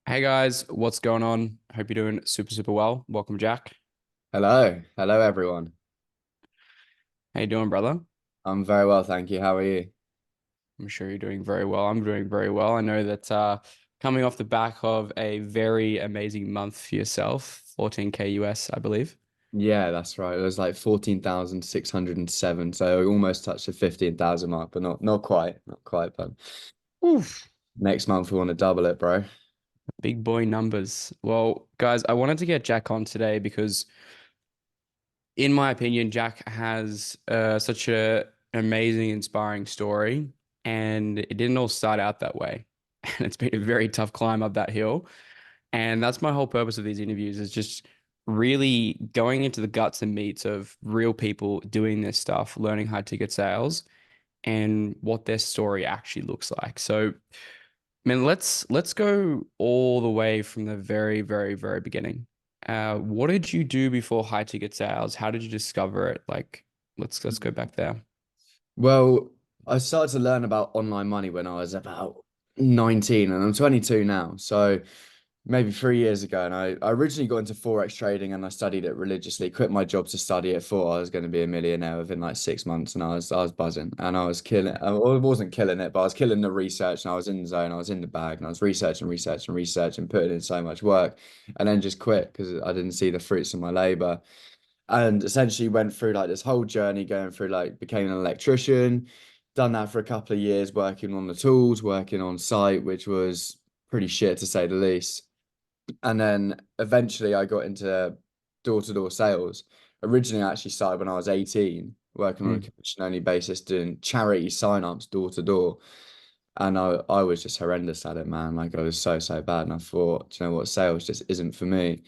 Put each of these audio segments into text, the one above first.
Hey guys, what's going on? Hope you're doing super well. Welcome, Jack. Hello everyone. How you doing, brother? I'm very well, thank you. How are you? I'm sure you're doing very well. I'm doing very well. I know that coming off the back of a very amazing month for yourself, 14K US, I believe. Yeah, that's right. It was like 14,607, so we almost touched the 15,000 mark, but not quite. But Oof. next month we want to double it, bro. Big boy numbers. Well, guys, I wanted to get Jack on today because, in my opinion, Jack has such an amazing, inspiring story, and it didn't all start out that way. And it's been a very tough climb up that hill. And that's my whole purpose of these interviews is just really going into the guts and meats of real people doing this stuff, learning high ticket sales and what their story actually looks like. So, man, let's go all the way from the very beginning. What did you do before high ticket sales? How did you discover it? Like, let's go back there. Well, I started to learn about online money when I was about 19 and I'm 22 now. So maybe 3 years ago. And I originally got into Forex trading and I studied it religiously, quit my job to study it for I was going to be a millionaire within like 6 months. And I was buzzing and I was killing I wasn't killing it, but I was killing the research and I was in the zone, I was in the bag and I was researching, putting in so much work and then just quit because I didn't see the fruits of my labor. And essentially went through like this whole journey going through like became an electrician, done that for a couple of years, working on the tools, working on site, which was pretty shit to say the least. And then eventually I got into door-to-door sales. Originally, I actually started when I was 18, working on a Mm. commission-only basis, doing charity sign-ups door to door. And I was just horrendous at it, man. Like I was so bad. And I thought, do you know what, sales just isn't for me.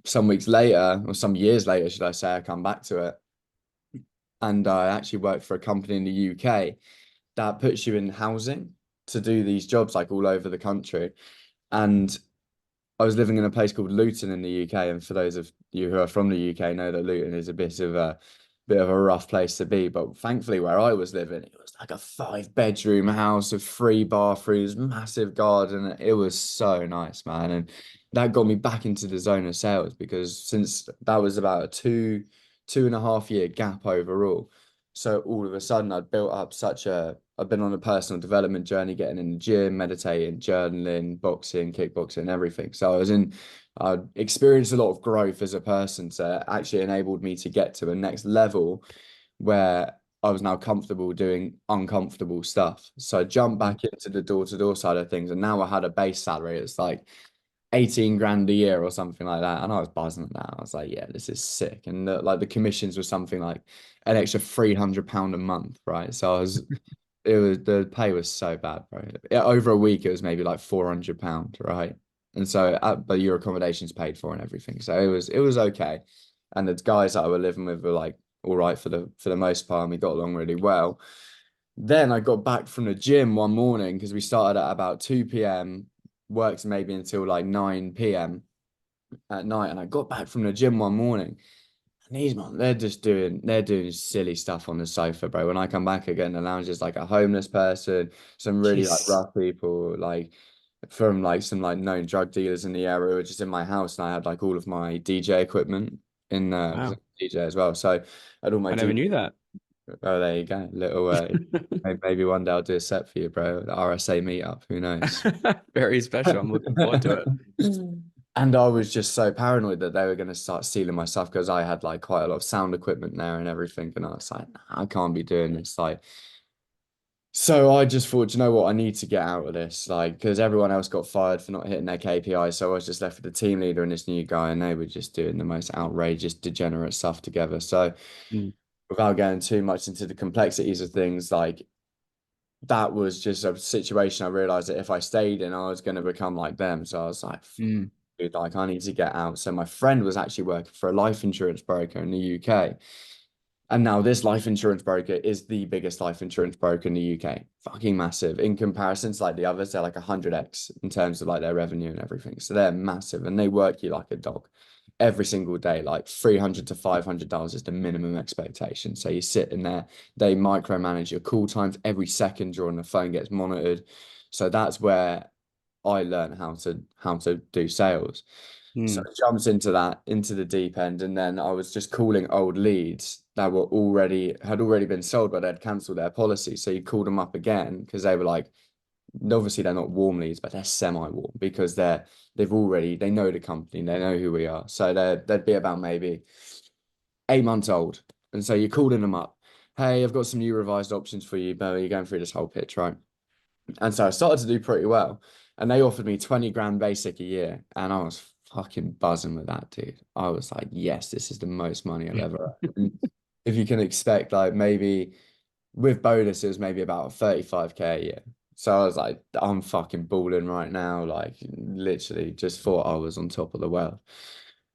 Some weeks later, or some years later, should I say, I come back to it. And I actually worked for a company in the UK that puts you in housing to do these jobs like all over the country. And I was living in a place called Luton in the UK, and for those of you who are from the UK, know that Luton is a bit of a rough place to be. But thankfully, where I was living, it was like a 5 bedroom house with 3 bathrooms, massive garden. It was so nice, man, and that got me back into the zone of sales because since that was about a 2.5 year gap overall. So all of a sudden, I'd built up I've been on a personal development journey, getting in the gym, meditating, journaling, boxing, kickboxing, everything. So I experienced a lot of growth as a person. So it actually enabled me to get to a next level where I was now comfortable doing uncomfortable stuff. So I jumped back into the door-to-door side of things, and now I had a base salary. It's like 18 grand a year or something like that. And I was buzzing at that. I was like, yeah, this is sick. And like the commissions were something like an extra £300 a month, right? So the pay was so bad, bro. Yeah, over a week, it was maybe like £400, right? And so, but your accommodation's paid for and everything. So it was okay. And the guys that I were living with were like all right for the most part, and we got along really well. Then I got back from the gym one morning because we started at about 2 p.m., worked maybe until like 9 p.m. at night. And I got back from the gym one morning and these man, they're doing silly stuff on the sofa, bro. When I come back again, the lounge is like a homeless person, some really like Jeez. rough people, like from like some like known drug dealers in the area, were just in my house, and I had like all of my DJ equipment in because I'm Wow. a DJ as well. So I had all my I never DJ. knew that. Oh, there you go. Little maybe one day I'll do a set for you, bro. The RSA meetup. Who knows? Very special. I'm looking forward to it. And I was just so paranoid that they were going to start stealing my stuff because I had like quite a lot of sound equipment there and everything. And I was like, nah, I can't be doing this. Like, so I just thought, you know what, I need to get out of this. Like, because everyone else got fired for not hitting their KPI. So I was just left with the team leader and this new guy, and they were just doing the most outrageous, degenerate stuff together. So Mm. without going too much into the complexities of things, like that was just a situation I realized that if I stayed in, I was going to become like them. So I was like, Mm. dude, like I need to get out. So my friend was actually working for a life insurance broker in the UK. And now this life insurance broker is the biggest life insurance broker in the UK. Fucking massive in comparison to like the others. They're like 100x in terms of like their revenue and everything. So they're massive and they work you like a dog every single day. Like 300 to $500 is the minimum expectation. So you sit in there, they micromanage your call times every second. You're on the phone gets monitored. So that's where I learned how to do sales. So Mm. I jumped into that, into the deep end, and then I was just calling old leads that had already been sold, but they'd cancelled their policy. So you called them up again because they were like, obviously they're not warm leads, but they're semi-warm because they know the company, they know who we are. So they'd be about maybe 8 months old. And so you're calling them up. Hey, I've got some new revised options for you, but you're going through this whole pitch, right? And so I started to do pretty well. And they offered me 20 grand basic a year. And I was fucking buzzing with that, dude. I was like, yes, this is the most money I've ever earned. And if you can expect like maybe with bonuses, maybe about 35K a year. So I was like, I'm fucking balling right now. Like literally just thought I was on top of the world.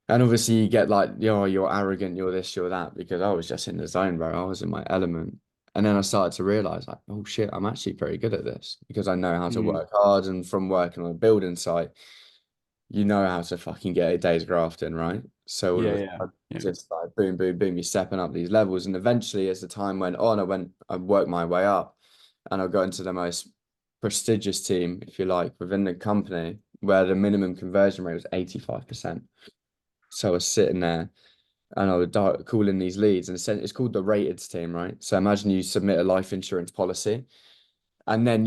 And obviously you get like, you're arrogant, you're this, you're that, because I was just in the zone, bro. I was in my element. And then I started to realize like, oh shit, I'm actually pretty good at this because I know how to Mm. work hard. And from working on a building site, you know how to fucking get a day's graft in, right? So all of Yeah, a yeah, sudden, yeah. just like boom, boom, boom, you're stepping up these levels. And eventually, as the time went on, I worked my way up and I got into the most prestigious team, if you like, within the company where the minimum conversion rate was 85%. So I was sitting there and I would call in these leads, and it's called the rated team, right? So imagine you submit a life insurance policy, and then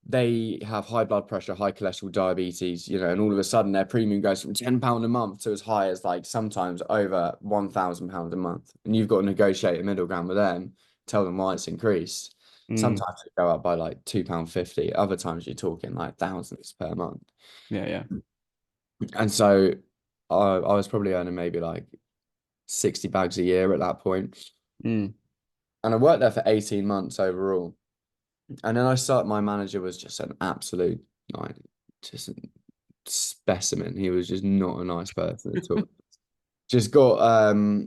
they have high blood pressure, high cholesterol, diabetes, and all of a sudden their premium goes from £10 a month to as high as like sometimes over £1,000 a month, and you've got to negotiate a middle ground with them, tell them why it's increased. Mm. Sometimes it go up by like £2.50. Other times you're talking like thousands per month. Yeah, yeah. And so I was probably earning maybe like 60 bags a year at that point. Mm. And I worked there for 18 months overall. And then my manager was just an absolute, like, just a specimen. He was just not a nice person at all. Just got,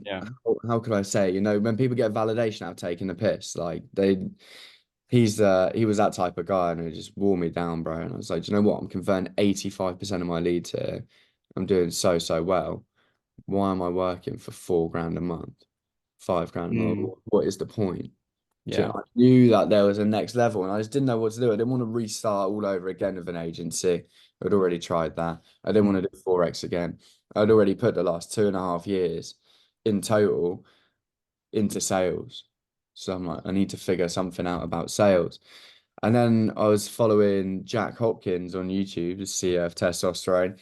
Yeah. how could I say, when people get validation out of taking the piss, like he was that type of guy and it just wore me down, bro. And I was like, do you know what? I'm converting 85% of my leads here. I'm doing so, so well. Why am I working for 4 grand a month, 5 grand a month? Mm. What is the point? Yeah. I knew that there was a next level and I just didn't know what to do. I didn't want to restart all over again with an agency. I'd already tried that. I didn't Mm. want to do Forex again. I'd already put the last 2.5 years in total into sales. So I'm like, I need to figure something out about sales. And then I was following Jack Hopkins on YouTube, the CEO of Testosterone,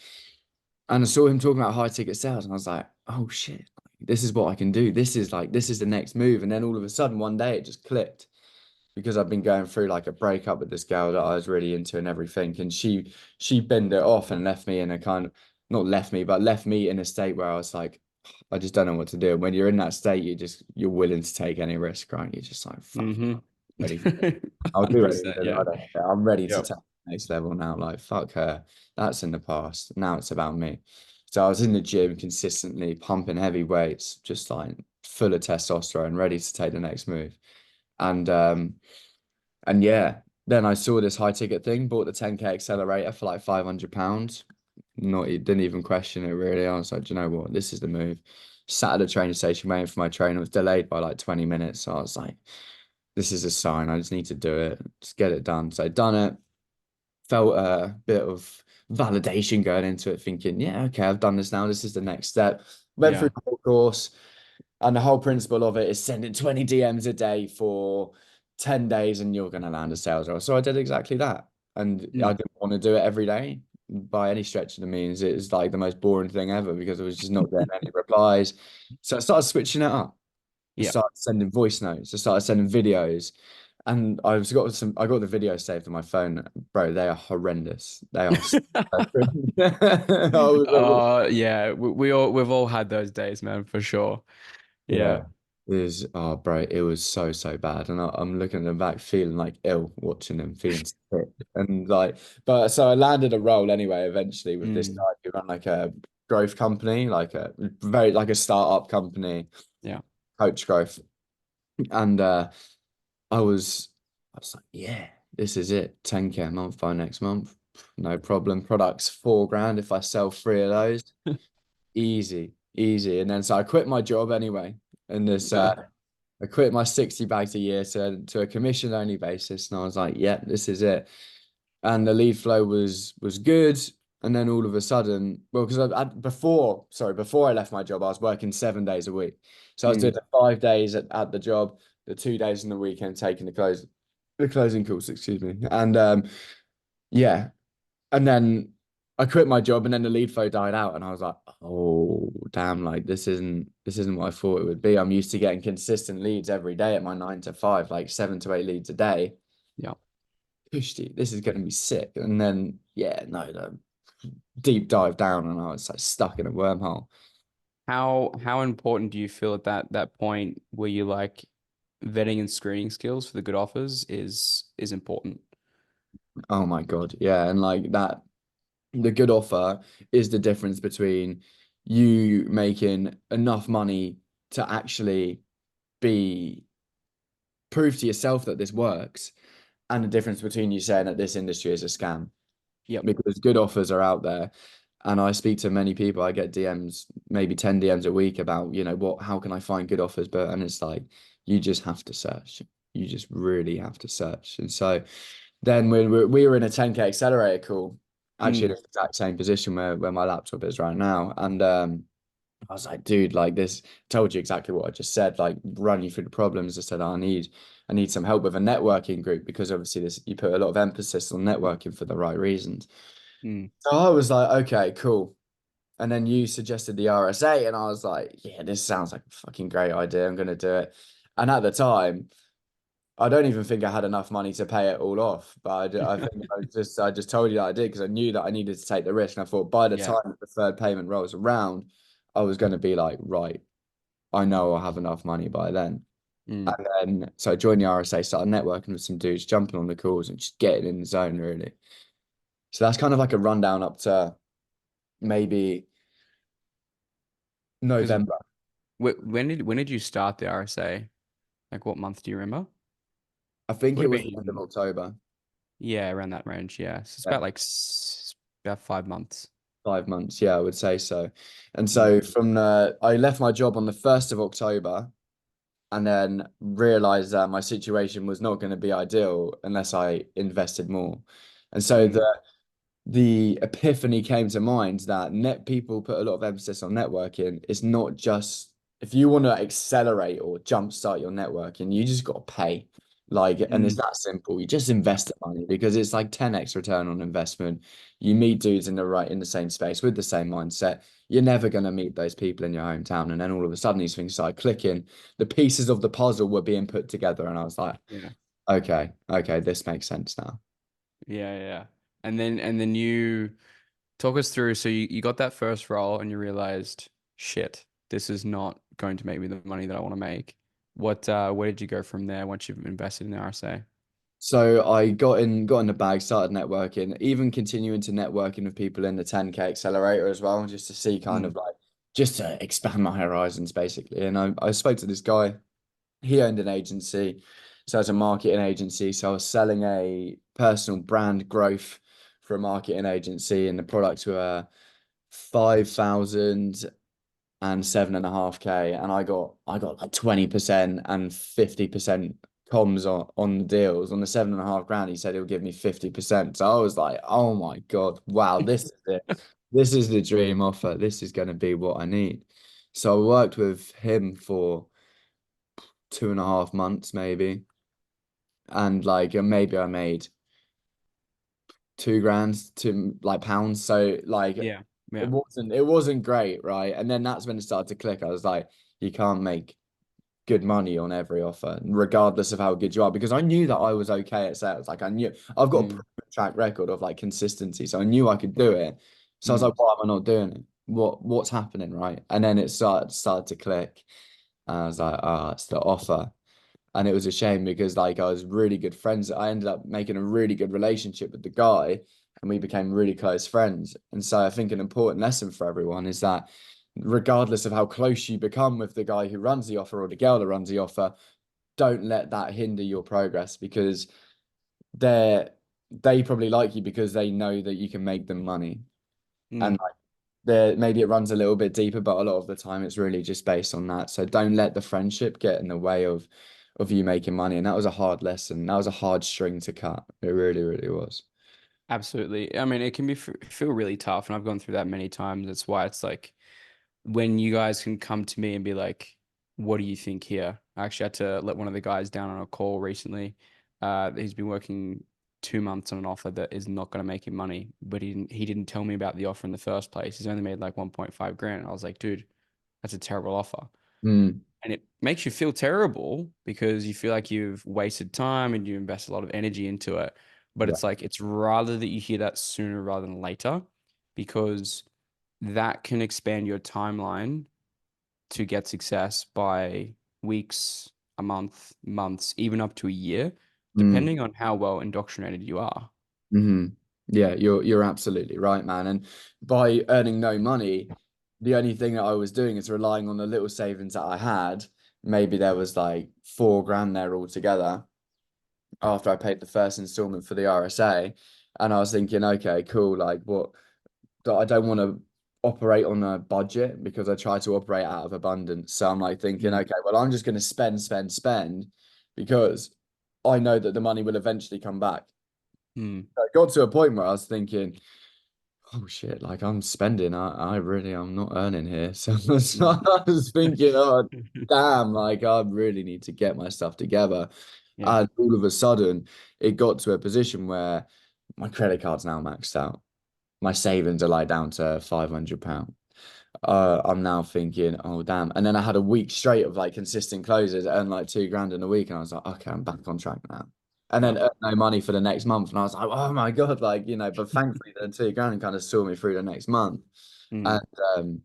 and I saw him talking about high ticket sales, and I was like, oh shit, this is what I can do. This is the next move. And then all of a sudden, one day it just clicked because I've been going through like a breakup with this girl that I was really into and everything. And she bent it off and left me in a kind of not left me, but left me in a state where I was like, I just don't know what to do. And when you're in that state, you're willing to take any risk, right? You're just like, fuck, Mm-hmm. ready for it. I'll do anything. 100%. Yeah. I'm ready to Yep. take the next level now. Like, fuck her. That's in the past. Now it's about me. So I was in the gym consistently pumping heavy weights, just like full of testosterone, ready to take the next move. And yeah, then I saw this high ticket thing, bought the 10K accelerator for like £500. Didn't even question it really. I was like, do you know what? This is the move. Sat at the train station waiting for my train. It was delayed by like 20 minutes. So I was like, this is a sign. I just need to do it. Just get it done. So I done it. Felt a bit of validation going into it, thinking, yeah, okay, I've done this now. This is the next step. Went through Yeah. the whole course. And the whole principle of it is sending 20 DMs a day for 10 days and you're going to land a sales role. So I did exactly that. And I Mm. didn't want to do it every day by any stretch of the means. It was like the most boring thing ever because I was just not getting any replies. So I started switching it up. I Yeah. started sending voice notes. I started sending videos. And I got the video saved on my phone. Bro, they are horrendous. They are so I was like, Yeah, we've all had those days, man, for sure. yeah, Yeah. bro, it was so, so bad. And I'm looking at them back feeling like ill, watching them, feeling sick. And like, but so I landed a role anyway, eventually with this guy Mm. who ran like a growth company, like a startup company, Yeah. coach growth. And I was like, yeah, this is it. 10K a month by next month. No problem. Products 4 grand if I sell three of those. Easy, easy. And then so I quit my job anyway. And this Yeah. I quit my 60 bags a year to a commission only basis. And I was like, yeah, this is it. and the lead flow was good. And then all of a sudden, well, because before I left my job, I was working 7 days a week. So I was doing Mm, the 5 days at the job, the 2 days in the weekend taking the closing calls, excuse me. And yeah, and then I quit my job, and then the lead flow died out, and I was like, oh damn, like this isn't what I thought it would be. I'm used to getting consistent leads every day at my 9 to 5, like 7 to 8 leads a day. yeah. Pushty, this is going to be sick. And then, yeah, no, the deep dive down, and I was like stuck in a wormhole. How important do you feel at that point where you like vetting and screening skills for the good offers is important? Oh my God. Yeah. And like that, the good offer is the difference between you making enough money to actually be prove to yourself that this works, and the difference between you saying that this industry is a scam. Yep. Because good offers are out there. And I speak to many people. I get DMs, maybe 10 DMs a week about, how can I find good offers? And it's like, you just have to search. You just really have to search. And so then we were in a 10K accelerator call, actually in Mm, the exact same position where my laptop is right now. And I was like, dude, like this told you exactly what I just said, like run you through the problems. I said, I need some help with a networking group, because obviously this you put a lot of emphasis on networking for the right reasons. mm, So I was like, okay, cool. And then you suggested the RSA, and I was like, yeah, this sounds like a fucking great idea. I'm gonna do it. And at the time, I don't even think I had enough money to pay it all off. But I think I just told you that I did, because I knew that I needed to take the risk. And I thought by the yeah. time the third payment rolls around, I was going to be like, right, I know I'll have enough money by then. Mm. And then so I joined the RSA, started networking with some dudes, jumping on the calls and just getting in the zone really. So that's kind of like a rundown up to maybe Because November. when did you start the RSA? Like what month do you remember? I think Would it have was been the end of even, October. yeah, around that range. Yeah. So it's Yeah, about about 5 months. 5 months. Yeah, I would say so. And Mm, so I left my job on the 1st of October, and then realized that my situation was not going to be ideal unless I invested more. And so mm, the epiphany came to mind that net people put a lot of emphasis on networking. It's not just if you want to accelerate or jumpstart your networking, you just got to pay. Like, and it's mm, that simple. You just invest the money, because it's like 10x return on investment. You meet dudes in the same space with the same mindset. You're never going to meet those people in your hometown. And then all of a sudden these things started clicking. The pieces of the puzzle were being put together. And I was like, yeah. okay, this makes sense now. Yeah, yeah. And then you talk us through. So you got that first role and you realized, shit, this is not going to make me the money that I want to make. Where did you go from there once you've invested in the RSA? So I got in the bag, started networking, even continuing to networking with people in the 10K accelerator as well, just to see kind Mm, of like just to expand my horizons basically. And I spoke to this guy. He owned an agency, so it's a marketing agency. So I was selling a personal brand growth for a marketing agency, and the products were 5,000 and 7.5K, and I got like 20% and 50% comms on the deals. On the 7.5 grand, he said he'll give me 50%. So I was like, oh my God, wow, this is it. This is the dream offer. This is going to be what I need. So I worked with him for 2.5 months maybe. And like maybe I made 2 grand to like pounds. So like yeah, it yeah. wasn't great, right? And then that's when it started to click. I was like, you can't make good money on every offer, regardless of how good you are, because I knew that I was okay at sales. Like I knew I've got a Mm, proven track record of like consistency, so I knew I could do it. So I was mm, like, why am I not doing it? What's happening, right? And then it started to click, and I was like, it's the offer. And it was a shame, because like I was really good friends. I ended up making a really good relationship with the guy, and we became really close friends. And so I think an important lesson for everyone is that regardless of how close you become with the guy who runs the offer or the girl that runs the offer, don't let that hinder your progress, because they're they probably like you because they know that you can make them money. And mm. like there maybe it runs a little bit deeper, but a lot of the time it's really just based on that. So don't let the friendship get in the way of you making money. And that was a hard lesson. That was a hard string to cut. It really, really was. Absolutely. I mean, it can be feel really tough, and I've gone through that many times. That's why it's like when you guys can come to me and be like, "What do you think here?" I actually had to let one of the guys down on a call recently. He's been working 2 months on an offer that is not going to make him money, but he didn't tell me about the offer in the first place. He's only made like 1.5 grand. And I was like, dude, that's a terrible offer. Mm, And it makes you feel terrible because you feel like you've wasted time and you invest a lot of energy into it. But yeah. it's like it's rather that you hear that sooner rather than later because that can expand your timeline to get success by weeks, a month, months, even up to a year, Mm, depending on how well indoctrinated you are. hmm. Yeah, you're absolutely right, man. And by earning no money, the only thing that I was doing is relying on the little savings that I had. Maybe there was like 4 grand there altogether after I paid the first installment for the RSA. And I was thinking, okay, cool. Like, what? I don't want to operate on a budget because I try to operate out of abundance. So I'm like thinking, Mm. okay, well, I'm just going to spend, spend, spend because I know that the money will eventually come back. Mm. I got to a point where I was thinking, oh shit, like I'm spending, I really I'm not earning here. So Mm. I was thinking, oh damn, like I really need to get my stuff together. Yeah. And all of a sudden, it got to a position where my credit card's now maxed out. My savings are like down to £500. I'm now thinking, oh damn. And then I had a week straight of like consistent closes and like 2 grand in a week. And I was like, okay, I'm back on track now. And then Yeah. no money for the next month. And I was like, oh my God, like, but thankfully the 2 grand kind of saw me through the next month. And Mm. um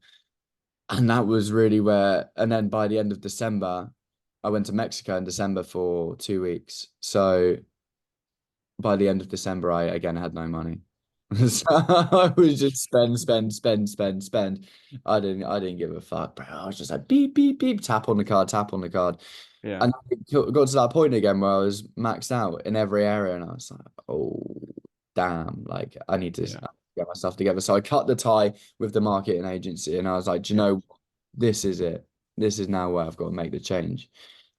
and that was really where, and then by the end of December, I went to Mexico in December for 2 weeks. So by the end of December, I again had no money. So I was just spend, spend, spend, spend, spend. I didn't give a fuck, bro. I was just like beep, beep, beep, tap on the card, tap on the card. Yeah. And it got to that point again where I was maxed out in every area, and I was like, oh, damn, like I need to Yeah. get myself together. So I cut the tie with the marketing agency, and I was like, do you Yeah. know, this is it. This is now where I've got to make the change.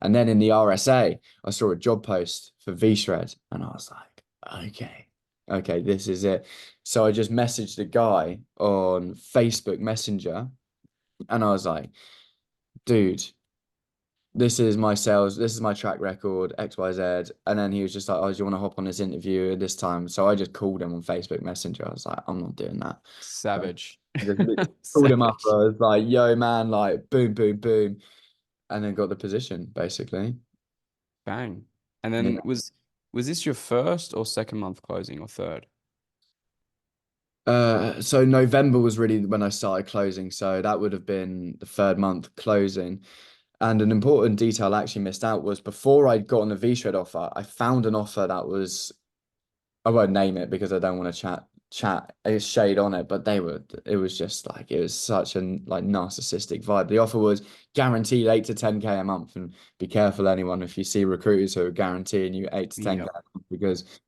And then in the RSA, I saw a job post for V-Shred, and I was like, okay, this is it. So I just messaged the guy on Facebook Messenger, and I was like, dude, this is my track record, XYZ. And then he was just like, oh, do you want to hop on this interview at this time? So I just called him on Facebook Messenger. I was like, I'm not doing that. So Savage. I just literally called him up. I Savage. was like, yo, man, like, boom, boom, boom. And then got the position, basically. Bang. And Yeah. then was this your first or second month closing or third? So November was really when I started closing. So that would have been the third month closing. And an important detail I actually missed out was before I'd gotten the V-Shred offer, I found an offer that was, I won't name it because I don't want to chat a shade on it, but it was just like it was such a like narcissistic vibe. The offer was guaranteed 8 to 10K a month, and be careful anyone if you see recruiters who are guaranteeing you 8 to 10K Yep. a month because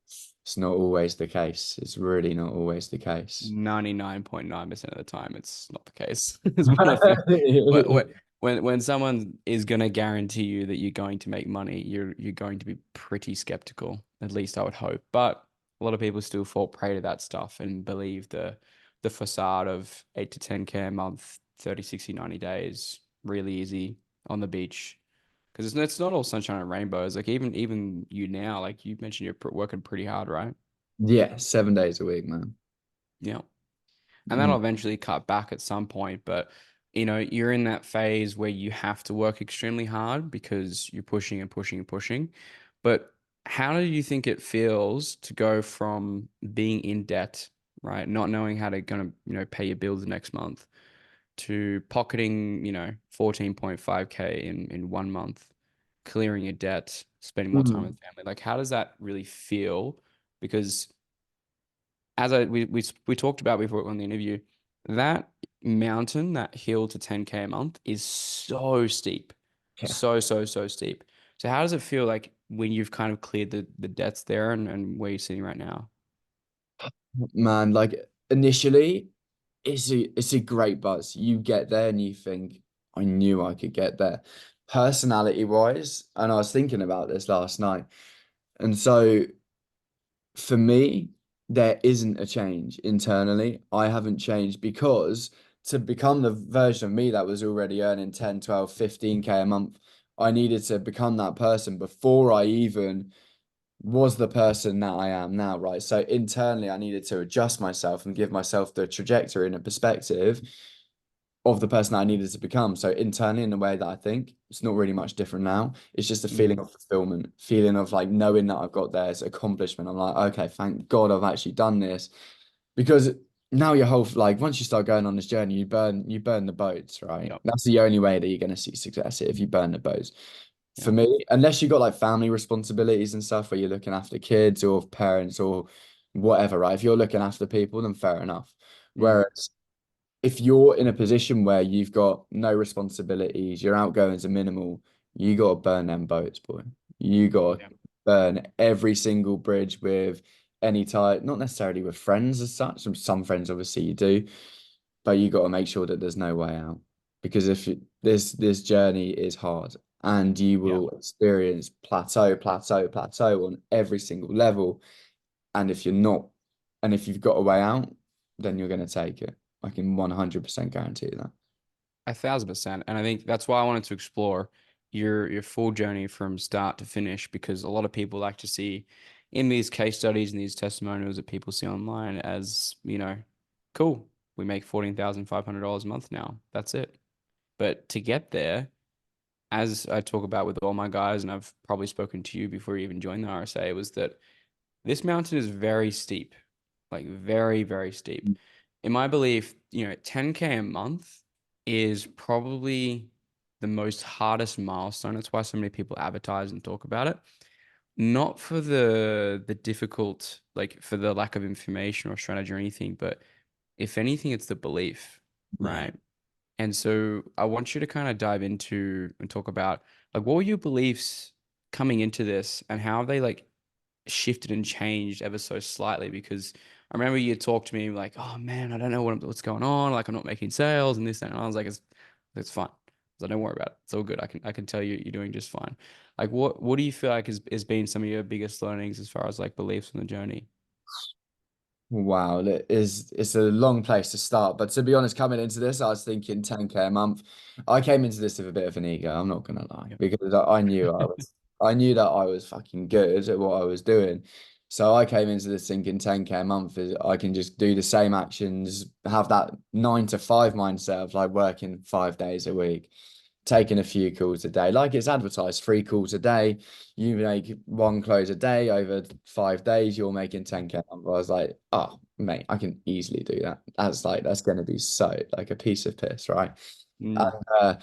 it's not always the case. It's really not always the case. 99.9% of the time, it's not the case. Is what I think. When someone is going to guarantee you that you're going to make money, you're going to be pretty skeptical. At least I would hope. But a lot of people still fall prey to that stuff and believe the facade of 8 to 10K a month, 30, 60, 90 days, really easy on the beach. Because it's not all sunshine and rainbows. Like even you now, like you mentioned, you're working pretty hard, right? Yeah, 7 days a week, man. Yeah. And Mm. that'll eventually cut back at some point. But you're in that phase where you have to work extremely hard because you're pushing and pushing and pushing. But how do you think it feels to go from being in debt, right, not knowing how to gonna pay your bills the next month, to pocketing 14.5K in 1 month, clearing your debt, spending more time with Mm. family? Like, how does that really feel? Because as we talked about before on the interview, that mountain, that hill to 10K a month is so steep. Yeah. So steep. So how does it feel like when you've kind of cleared the debts there and where you're sitting right now? Man, like initially, it's a great buzz. You get there and you think, I knew I could get there. Personality wise, and I was thinking about this last night. And so for me, there isn't a change internally. I haven't changed because to become the version of me that was already earning 10, 12, 15K a month, I needed to become that person before I even was the person that I am now, right? So internally, I needed to adjust myself and give myself the trajectory and a perspective of the person that I needed to become. So internally, in the way that I think, it's not really much different now. It's just a feeling Mm, of fulfillment, feeling of like knowing that I've got there as accomplishment. I'm like, okay, thank God I've actually done this. Because now your whole like once you start going on this journey, you burn the boats, right? yep. That's the only way that you're gonna see success if you burn the boats. For Yep. me, unless you got like family responsibilities and stuff where you're looking after kids or parents or whatever, right? If you're looking after people, then fair enough. Mm, Whereas if you're in a position where you've got no responsibilities, your outgoings are minimal, you got to burn them boats, boy. You got to yeah. burn every single bridge with any type, not necessarily with friends as such. Some friends, obviously, you do, but you got to make sure that there's no way out. Because if this journey is hard and you Yeah. will experience plateau on every single level. And if you're not, and if you've got a way out, then you're going to take it. I can 100% guarantee you that. 1,000%. And I think that's why I wanted to explore your full journey from start to finish, because a lot of people like to see in these case studies and these testimonials that people see online as, cool, we make $14,500 a month now. That's it. But to get there, as I talk about with all my guys, and I've probably spoken to you before you even joined the RSA, was that this mountain is very steep, like very, very steep. In my belief, 10K a month is probably the most hardest milestone. That's why so many people advertise and talk about it. Not for the difficult, like for the lack of information or strategy or anything, but if anything, it's the belief, Yeah. right? And so I want you to kind of dive into and talk about like what were your beliefs coming into this and how have they like shifted and changed ever so slightly, because I remember you talked to me like, "Oh man, I don't know what's going on. Like I'm not making sales and this and that." And I was like, "It's fine. So don't worry about it. It's all good. I can tell you you're doing just fine." Like what do you feel like has been some of your biggest learnings as far as like beliefs on the journey? Wow, it's a long place to start. But to be honest, coming into this, I was thinking 10K a month. I came into this with a bit of an ego, I'm not gonna lie, Yep. because I knew that I was fucking good at what I was doing. So I came into this thinking 10K a month is I can just do the same actions, have that 9 to 5 mindset of like working 5 days a week, taking a few calls a day. Like it's advertised, 3 calls a day. You make one close a day over 5 days, you're making 10K a month. I was like, oh, mate, I can easily do that. That's going to be so like a piece of piss, right? Mm, And,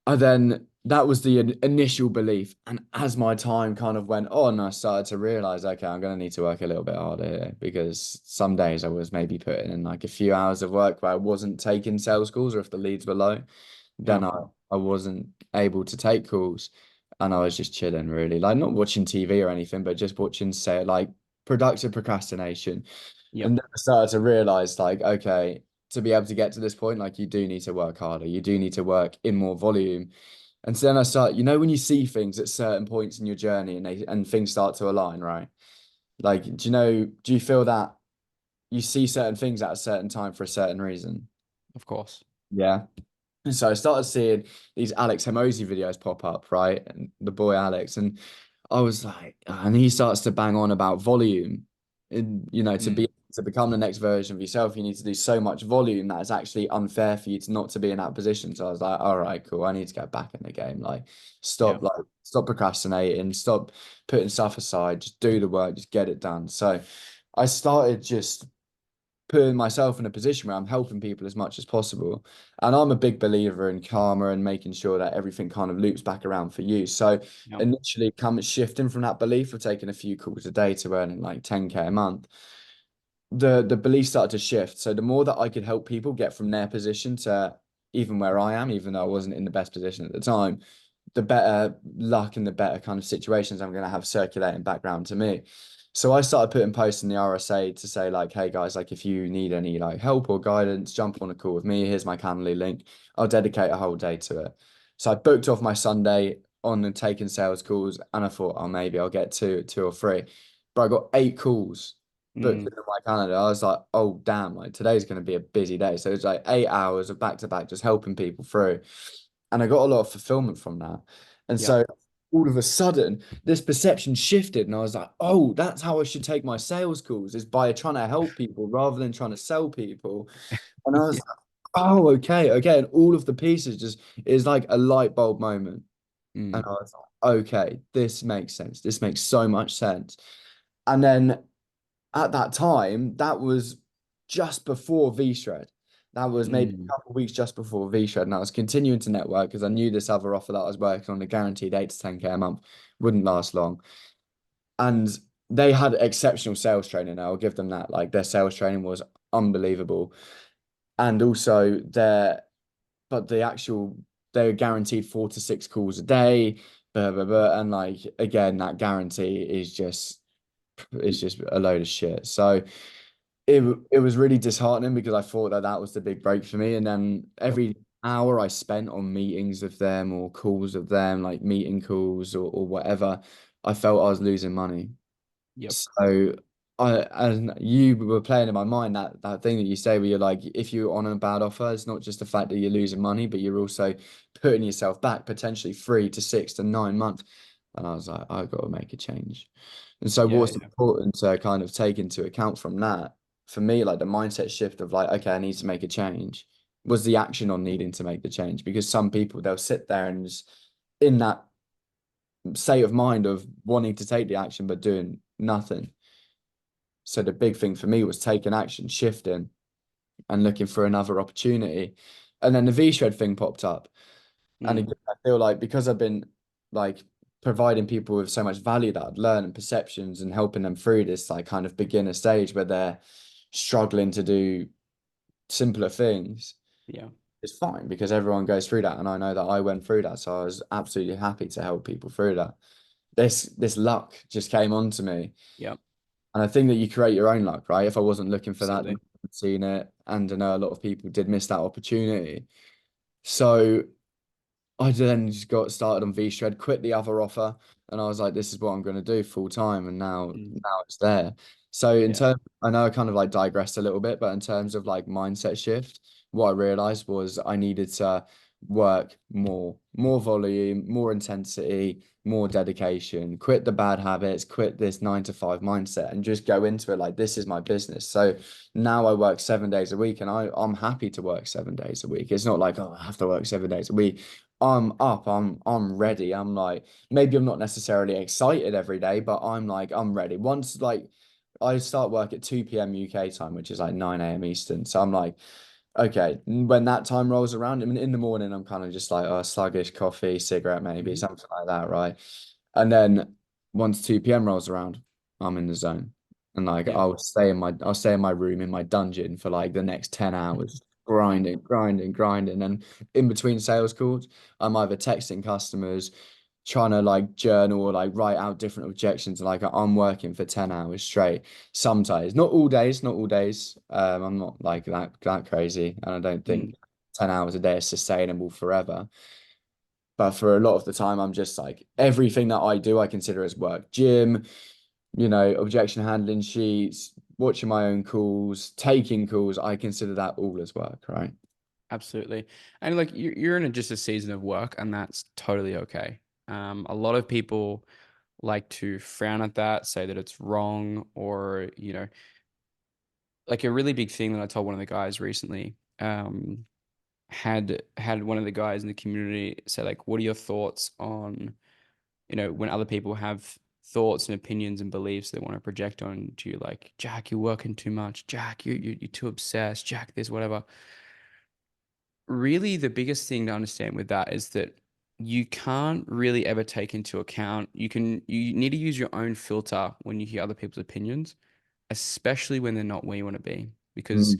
and then that was the initial belief. And as my time kind of went on, I started to realize, okay, I'm going to need to work a little bit harder here because some days I was maybe putting in like a few hours of work where I wasn't taking sales calls or if the leads were low, yeah. then I wasn't able to take calls and I was just chilling really, like not watching TV or anything, but just watching, say, like productive procrastination. Yep. And then I started to realize, like, okay, to be able to get to this point, like, you do need to work harder. You do need to work in more volume. And so then I start, when you see things at certain points in your journey and things start to align, right? Like, do you feel that you see certain things at a certain time for a certain reason? Of course. Yeah. And so I started seeing these Alex Hemosi videos pop up, right? And the boy Alex. And I was like, and he starts to bang on about volume. And, Mm, to become the next version of yourself, you need to do so much volume that it's actually unfair for you to not to be in that position. So I was like, all right, cool. I need to get back in the game. yeah. Stop procrastinating, stop putting stuff aside, just do the work, just get it done. So I started just putting myself in a position where I'm helping people as much as possible. And I'm a big believer in karma and making sure that everything kind of loops back around for you. So Yep. initially come shifting from that belief of taking a few calls a day to earning like 10K a month, the belief started to shift. So the more that I could help people get from their position to even where I am, even though I wasn't in the best position at the time, the better luck and the better kind of situations I'm going to have circulating background to me. So I started putting posts in the RSA to say like, hey guys, like if you need any like help or guidance, jump on a call with me. Here's my Calendly link. I'll dedicate a whole day to it. So I booked off my Sunday on and taking sales calls, and I thought, oh, maybe I'll get two or three. But I got 8 calls booked Mm, it in my calendar. I was like, oh damn, like today's going to be a busy day. So it's like 8 hours of back to back, just helping people through. And I got a lot of fulfillment from that. And yep. so all of a sudden, this perception shifted, and I was like, oh, that's how I should take my sales calls, is by trying to help people rather than trying to sell people. And I was Yeah. like, oh, okay, okay. And all of the pieces just is like a light bulb moment. And Mm, I was like, okay, this makes sense. This makes so much sense. And then at that time, that was just before V-Shred. That was maybe a mm, couple of weeks just before V-Shred. And I was continuing to network because I knew this other offer that I was working on, the guaranteed 8 to 10K a month, wouldn't last long. And they had exceptional sales training. I'll give them that. Like their sales training was unbelievable. And also but the actual, they were guaranteed 4 to 6 calls a day, blah, blah, blah. And like, again, that guarantee is just a load of shit. So it was really disheartening because I thought that that was the big break for me. And then yep. every hour I spent on meetings with them or calls with them, like meeting calls or whatever, I felt I was losing money. Yep. So and you were playing in my mind that thing that you say where you're like, if you're on a bad offer, it's not just the fact that you're losing money, but you're also putting yourself back potentially 3 to 6 to 9 months. And I was like, I've got to make a change. And so Yeah. what's Yeah. important to kind of take into account from that, for me, like the mindset shift of like, okay, I need to make a change, was the action on needing to make the change. Because some people, they'll sit there and just in that state of mind of wanting to take the action but doing nothing. So the big thing for me was taking action, shifting, and looking for another opportunity. And then the V-Shred thing popped up. And Mm, again, I feel like because I've been like providing people with so much value that I'd learned and perceptions and helping them through this like kind of beginner stage where they're struggling to do simpler things, yeah. it's fine because everyone goes through that. And I know that I went through that. So I was absolutely happy to help people through that. This luck just came onto me. Yep. And I think that you create your own luck, right? If I wasn't looking for that, then Absolutely. I wouldn't have seen it. And I know a lot of people did miss that opportunity. So I then just got started on V-Shred, quit the other offer, and I was like, this is what I'm going to do full time. And Mm, now it's there. So in yeah. terms, I know I kind of like digressed a little bit, but in terms of like mindset shift, what I realized was I needed to work more volume, more intensity, more dedication, quit the bad habits, quit this 9 to 5 mindset, and just go into it like this is my business. So now I work 7 days a week, and I'm happy to work 7 days a week. It's not like, oh, I have to work 7 days a week. I'm up, I'm ready. I'm like, maybe I'm not necessarily excited every day, but I'm like, I'm ready. Once like I start work at 2 p.m. UK time, which is like 9 a.m. Eastern. So I'm like, okay, when that time rolls around, I mean, in the morning, I'm kind of just like, oh, sluggish coffee, cigarette, maybe Hmm. something like that, right? And then once 2 p.m. rolls around, I'm in the zone. And like Yeah. I'll stay in my room in my dungeon for like the next 10 hours, grinding, grinding, grinding. And in between sales calls, I'm either texting customers, trying to like journal or like write out different objections. Like I'm working for 10 hours straight sometimes, not all days, not all days. I'm not like that crazy. And I don't Mm, think 10 hours a day is sustainable forever. But for a lot of the time, I'm just like everything that I do, I consider as work. Gym, objection handling sheets, watching my own calls, taking calls, I consider that all as work, right? absolutely. And like you're in just a season of work, and that's totally okay. A lot of people like to frown at that, say that it's wrong, or like a really big thing that I told one of the guys recently. Had one of the guys in the community say like, "What are your thoughts on when other people have thoughts and opinions and beliefs they want to project onto you, like Jack, you're working too much, Jack, you're too obsessed, Jack, this, whatever." Really, the biggest thing to understand with that is that you can't really ever take into account. You need to use your own filter when you hear other people's opinions, especially when they're not where you want to be. Because,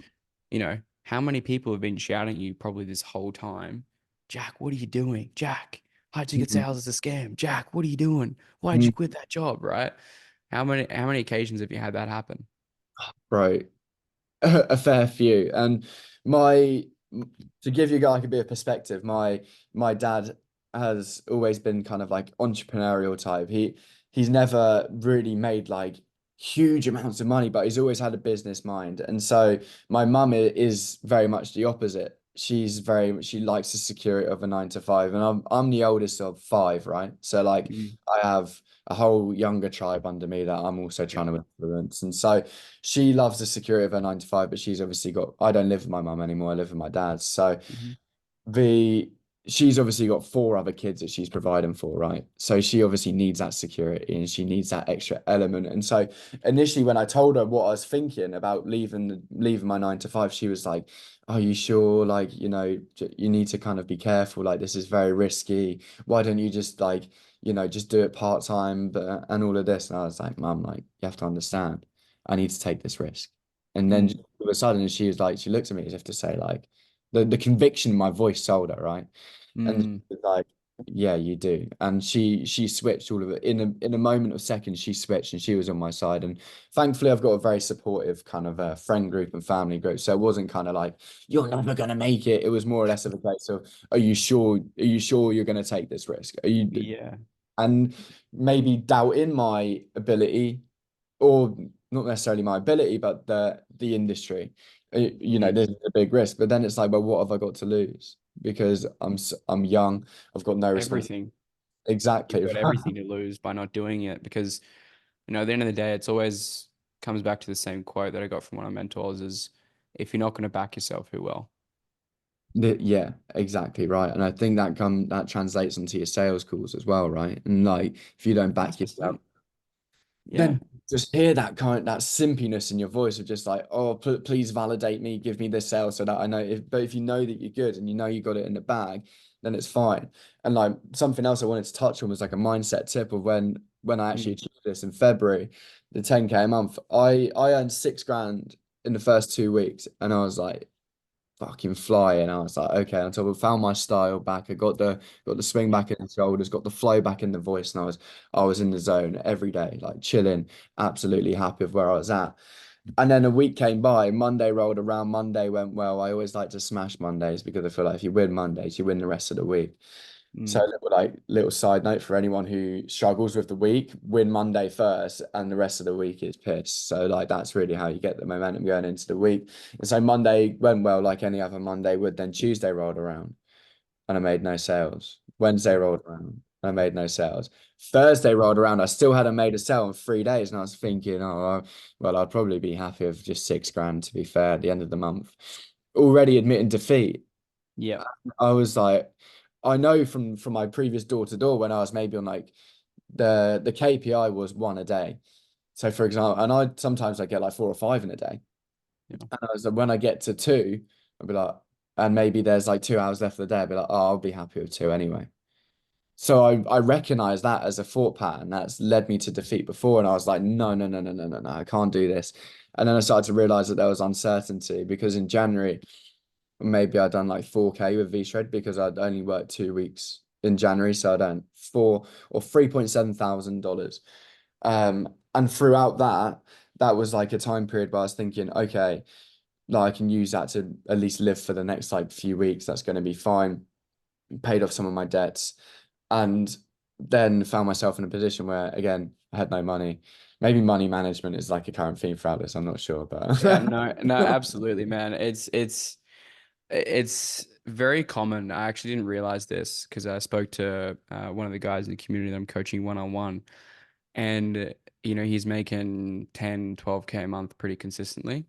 Mm, how many people have been shouting at you probably this whole time, Jack, what are you doing? Jack, high ticket mm, sales is a scam. Jack, what are you doing? Why'd you mm. quit that job? Right? How many occasions have you had that happen? Right. A fair few. And my to give you like a bit of perspective, my dad has always been kind of like entrepreneurial type. He's never really made like huge amounts of money, but he's always had a business mind. And so my mum is very much the opposite. She likes the security of a 9 to 5, and I'm the oldest of five, right? So like Mm, I have a whole younger tribe under me that I'm also yeah. trying to influence. And so she loves the security of her 9 to 5, but she's obviously got, I don't live with my mum anymore. I live with my dad. So Hmm. the she's obviously got four other kids that she's providing for, right? So she obviously needs that security and she needs that extra element. And so initially when I told her what I was thinking about leaving my 9 to 5, she was like, "Are you sure? Like, you need to kind of be careful. Like, this is very risky. Why don't you just like, just do it part time, but and all of this?" And I was like, "Mum, like, you have to understand, I need to take this risk." And then Mm, all of a sudden she was like, she looked at me as if to say, like, the conviction in my voice sold her, right? And she mm, was like, "Yeah, you do." And she switched all of it in a moment of seconds. She switched and she was on my side. And thankfully, I've got a very supportive kind of friend group and family group. So it wasn't kind of like, "You're never gonna make it." It was more or less of a case of, "Are you sure? Are you sure you're gonna take this risk? Are you?" yeah. And maybe doubting my ability, or not necessarily my ability, but the industry. Mm, This is a big risk. But then it's like, well, what have I got to lose? Because I'm young. I've got no response. everything. You've Exactly. got everything to lose by not doing it because, at the end of the day, it's always comes back to the same quote that I got from one of my mentors is if you're not going to back yourself, who will? Yeah, exactly right. And I think that translates into your sales calls as well, right? And like if you don't back yourself, 100%. Yeah. then just hear that simpiness in your voice of just like, "Oh, please validate me, give me this sale so that I know." But if you know that you're good and you know you got it in the bag, then it's fine. And like something else I wanted to touch on was like a mindset tip of when I actually Mm, achieved this in February, the 10K a month. I earned 6 grand in the first 2 weeks, and I was like, fucking flying. I was like, okay, until I found my style back. I got the swing yeah. back in the shoulders, got the flow back in the voice, and I was in the zone every day, like chilling, absolutely happy with where I was at. And then a week came by, Monday rolled around, Monday went well. I always like to smash Mondays because I feel like if you win Mondays, you win the rest of the week. So Mm, little side note for anyone who struggles with the week, win Monday first and the rest of the week is piss. So like that's really how you get the momentum going into the week. And so Monday went well like any other Monday would. Then Tuesday rolled around and I made no sales. Wednesday yeah. rolled around and I made no sales. Thursday rolled around. I still hadn't made a sale in 3 days. And I was thinking, oh, well, I'd probably be happy with just 6 grand to be fair at the end of the month. Already admitting defeat. Yeah. I was like, I know from my previous door to door when I was maybe on like the KPI was one a day. So for example, and I get like 4 or 5 in a day. Yeah. And I was like, when I get to two, I'll be like, and maybe there's like 2 hours left of the day, I'll be like, oh, I'll be happy with two anyway. So I recognize that as a thought pattern that's led me to defeat before. And I was like, no, no, no, no, no, no, no, I can't do this. And then I started to realize that there was uncertainty because in January, maybe I'd done like 4K with V-Shred because I'd only worked 2 weeks in January. So I'd earned four or $3.7 thousand. And throughout that was like a time period where I was thinking, okay, like I can use that to at least live for the next like few weeks. That's going to be fine. Paid off some of my debts and then found myself in a position where again, I had no money. Maybe money management is like a current theme throughout this. I'm not sure, Yeah, but no, no, absolutely, man. It's very common. I actually didn't realize this because I spoke to one of the guys in the community that I'm coaching one on one, and he's making 10, 12K a month pretty consistently.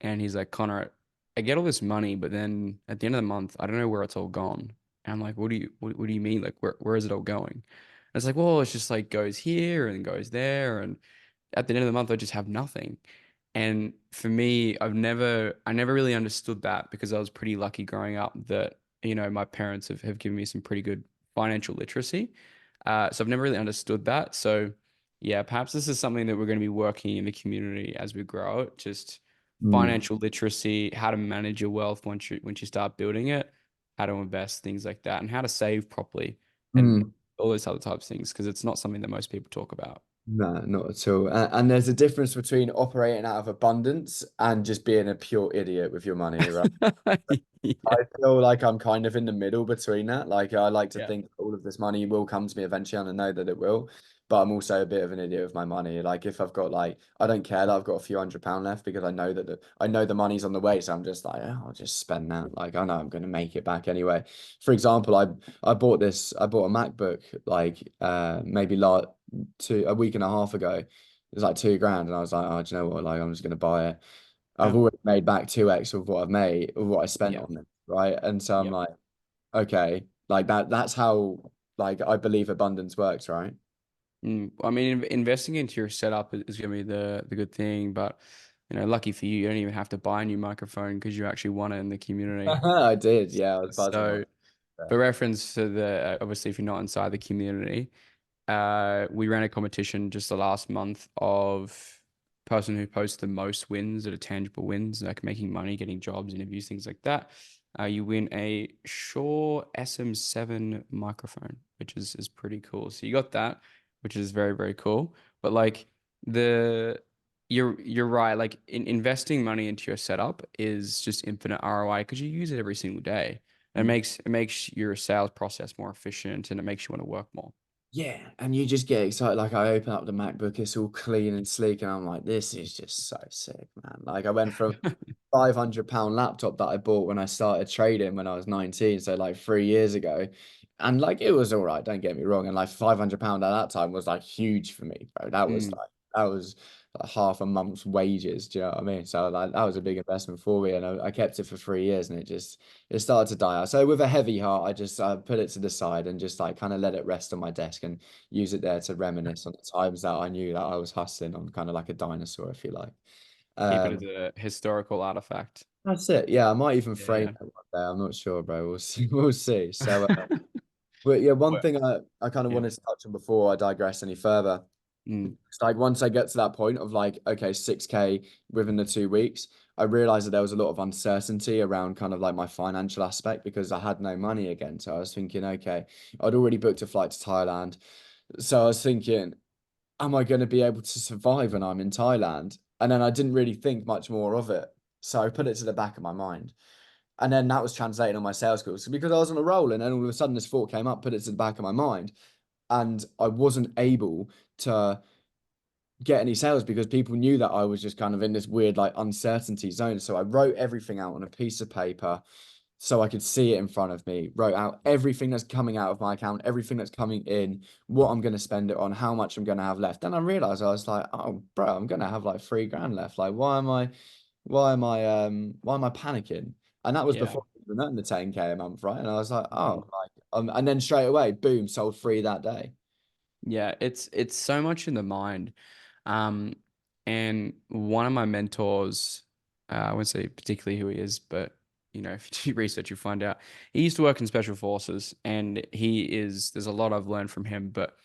And he's like, Connor, I get all this money, but then at the end of the month, I don't know where it's all gone. And I'm like, what do you mean? Like, where is it all going? And it's like, well, it's just like goes here and goes there, and at the end of the month, I just have nothing. And for me, I never really understood that because I was pretty lucky growing up that, my parents have given me some pretty good financial literacy. So I've never really understood that. So yeah, perhaps this is something that we're going to be working in the community as we grow it. Just Mm, financial literacy, how to manage your wealth once you start building it, how to invest, things like that, and how to save properly and mm. all those other types of things because it's not something that most people talk about. No, not at all. And there's a difference between operating out of abundance and just being a pure idiot with your money, right? Yeah. I feel like I'm kind of in the middle between that. Like I like to Yeah. think all of this money will come to me eventually, and I know that it will. but I'm also a bit of an idiot with my money. Like if I've got like, I don't care that I've got a few £100 left because I know the money's on the way. So I'm just like, oh, I'll just spend that. Like I know I'm going to make it back anyway. For example, I bought a MacBook like maybe like a week and a half ago. It was like 2 grand, and I was like, oh, do you know what? Like I'm just going to buy it. I've Yeah. already made back 2x of what I've made, of what I spent Yeah. on it, right? And so I'm Yeah. like, okay, like that's how like I believe abundance works, right? I mean, investing into your setup is going to be the good thing, but lucky for you, you don't even have to buy a new microphone because you actually won it in the community. I did, yeah, I was buzzing on So, that. for reference to obviously, if you're not inside the community, we ran a competition just the last month of person who posts the most wins that are tangible wins, like making money, getting jobs, interviews, things like that. You win a Shure SM7 microphone, which is pretty cool. So you got that, which is very, very cool. But like the you're right. Like investing money into your setup is just infinite ROI because you use it every single day. And Mm. it makes your sales process more efficient and it makes you want to work more. Yeah, and you just get excited. Like I open up the MacBook, it's all clean and sleek, and I'm like, this is just so sick, man. Like I went from £500 laptop that I bought when I started trading when I was 19, so like 3 years ago. And like it was all right, don't get me wrong. And like £500 at that time was like huge for me, bro. Mm. That was like half a month's wages. Do you know what I mean? So like that was a big investment for me, and I kept it for 3 years, and it started to die out. So with a heavy heart, I just put it to the side and just like kind of let it rest on my desk and use it there to reminisce on the times that I knew that I was hustling on, kind of like a dinosaur, if you like. Keep it Um, as a historical artifact. that's it. Yeah, I might even frame Yeah. it one day. I'm not sure, bro. We'll see. We'll see. So, but yeah, one Well, thing I kind of yeah. wanted to touch on before I digress any further. Mm. It's like once I get to that point of like, okay, 6K within the 2 weeks, I realized that there was a lot of uncertainty around kind of like my financial aspect because I had no money again. So I was thinking, okay, I'd already booked a flight to Thailand. So I was thinking, am I going to be able to survive when I'm in Thailand? And then I didn't really think much more of it. So I put it to the back of my mind. And then that was translated on my sales skills because I was on a roll. And then all of a sudden this thought came up, put it to the back of my mind. And I wasn't able to get any sales because people knew that I was just kind of in this weird like uncertainty zone. So I wrote everything out on a piece of paper so I could see it in front of me, wrote out everything that's coming out of my account, everything that's coming in, what I'm going to spend it on, how much I'm going to have left. Then I realized I was like, oh, bro, I'm going to have like 3 grand left. Like, why am I panicking? And that was Yeah. before even earning the 10K a month, right? And I was like, Mm. oh, and then straight away, boom, sold three that day. Yeah, it's so much in the mind. Um, and one of my mentors, I won't say particularly who he is, but if you do research, you find out he used to work in special forces, and there's a lot I've learned from him, but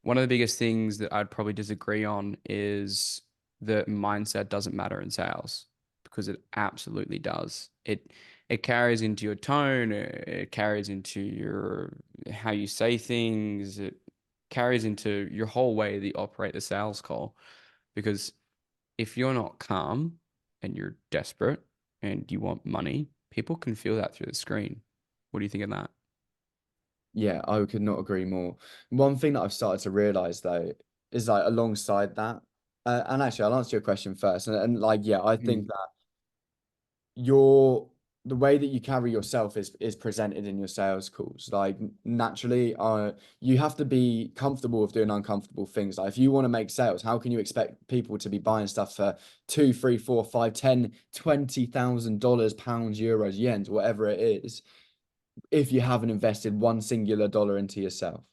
one of the biggest things that I'd probably disagree on is that mindset doesn't matter in sales because it absolutely does. It carries into your tone, it carries into your how you say things, it carries into your whole way that you operate the sales call. Because if you're not calm and you're desperate and you want money, people can feel that through the screen. What do you think of that? Yeah, I could not agree more. One thing that I've started to realize though is like alongside that, and actually I'll answer your question first. And like, yeah, I think Mm. that your the way that you carry yourself is presented in your sales calls. Like naturally, you have to be comfortable with doing uncomfortable things. Like if you want to make sales, how can you expect people to be buying stuff for two, three, four, five, 10, $20,000, pounds, euros, yens, whatever it is, if you haven't invested one singular dollar into yourself?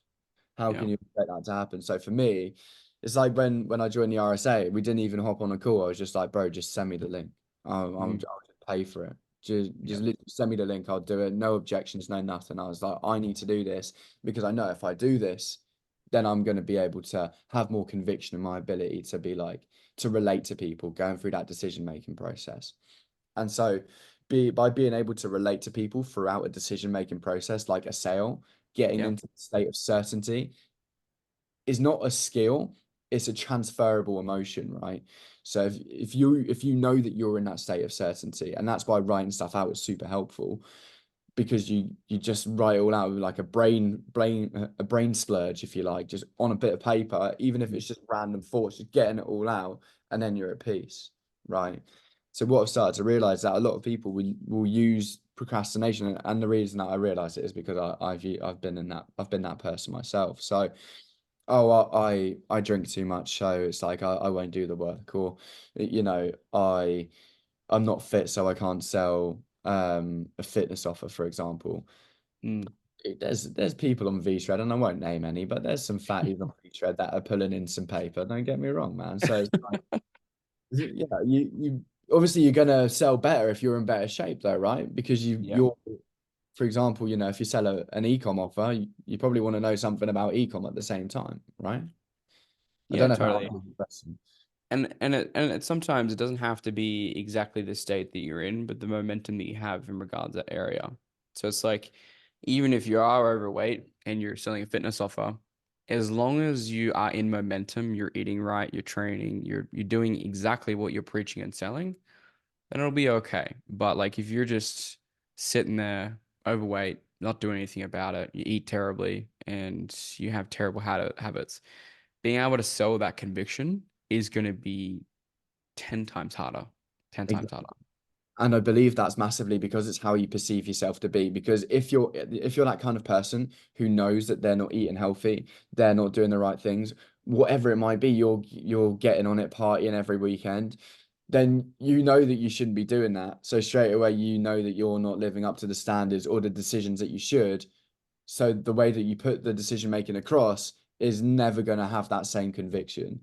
How Yeah. can you expect that to happen? So for me, it's like when I joined the RSA, we didn't even hop on a call. I was just like, bro, just send me the link. I'll Mm. just pay for it. Just Yeah. literally send me the link. I'll do it. No objections, no nothing. I was like, I need to do this because I know if I do this, then I'm going to be able to have more conviction in my ability to be like to relate to people going through that decision making process. And so by being able to relate to people throughout a decision making process, like a sale, getting Yeah. into the state of certainty is not a skill, it's a transferable emotion, right? So if you know that you're in that state of certainty, and that's why writing stuff out is super helpful, because you just write it all out with like a brain splurge, if you like, just on a bit of paper, even if it's just random thoughts, just getting it all out, and then you're at peace, right? So what I've started to realize that a lot of people will use procrastination, and the reason that I realize it is because I've been that person myself. So oh, I drink too much, so it's like I won't do the work, or I'm not fit, so I can't sell a fitness offer, for example. Mm. There's people on V-Shred, and I won't name any, but there's some fatties on V-Shred that are pulling in some paper. Don't get me wrong, man. So it's like, yeah, you obviously you're gonna sell better if you're in better shape, though, right? Because Yeah. you're, for example, if you sell an e-com offer, you probably want to know something about e-com at the same time, right? I Yeah, don't know if that totally. answers the question. And sometimes it doesn't have to be exactly the state that you're in, but the momentum that you have in regards to that area. So it's like even if you are overweight and you're selling a fitness offer, as long as you are in momentum, you're eating right, you're training, you're doing exactly what you're preaching and selling, then it'll be okay. But like if you're just sitting there overweight, not doing anything about it, you eat terribly and you have terrible habits, being able to sell that conviction is going to be 10 times harder. 10 times harder. And I believe that's massively because it's how you perceive yourself to be. Because if you're that kind of person who knows that they're not eating healthy, they're not doing the right things, whatever it might be, you're getting on it, partying every weekend, then you know that you shouldn't be doing that. So straight away, you know that you're not living up to the standards or the decisions that you should. So the way that you put the decision making across is never going to have that same conviction,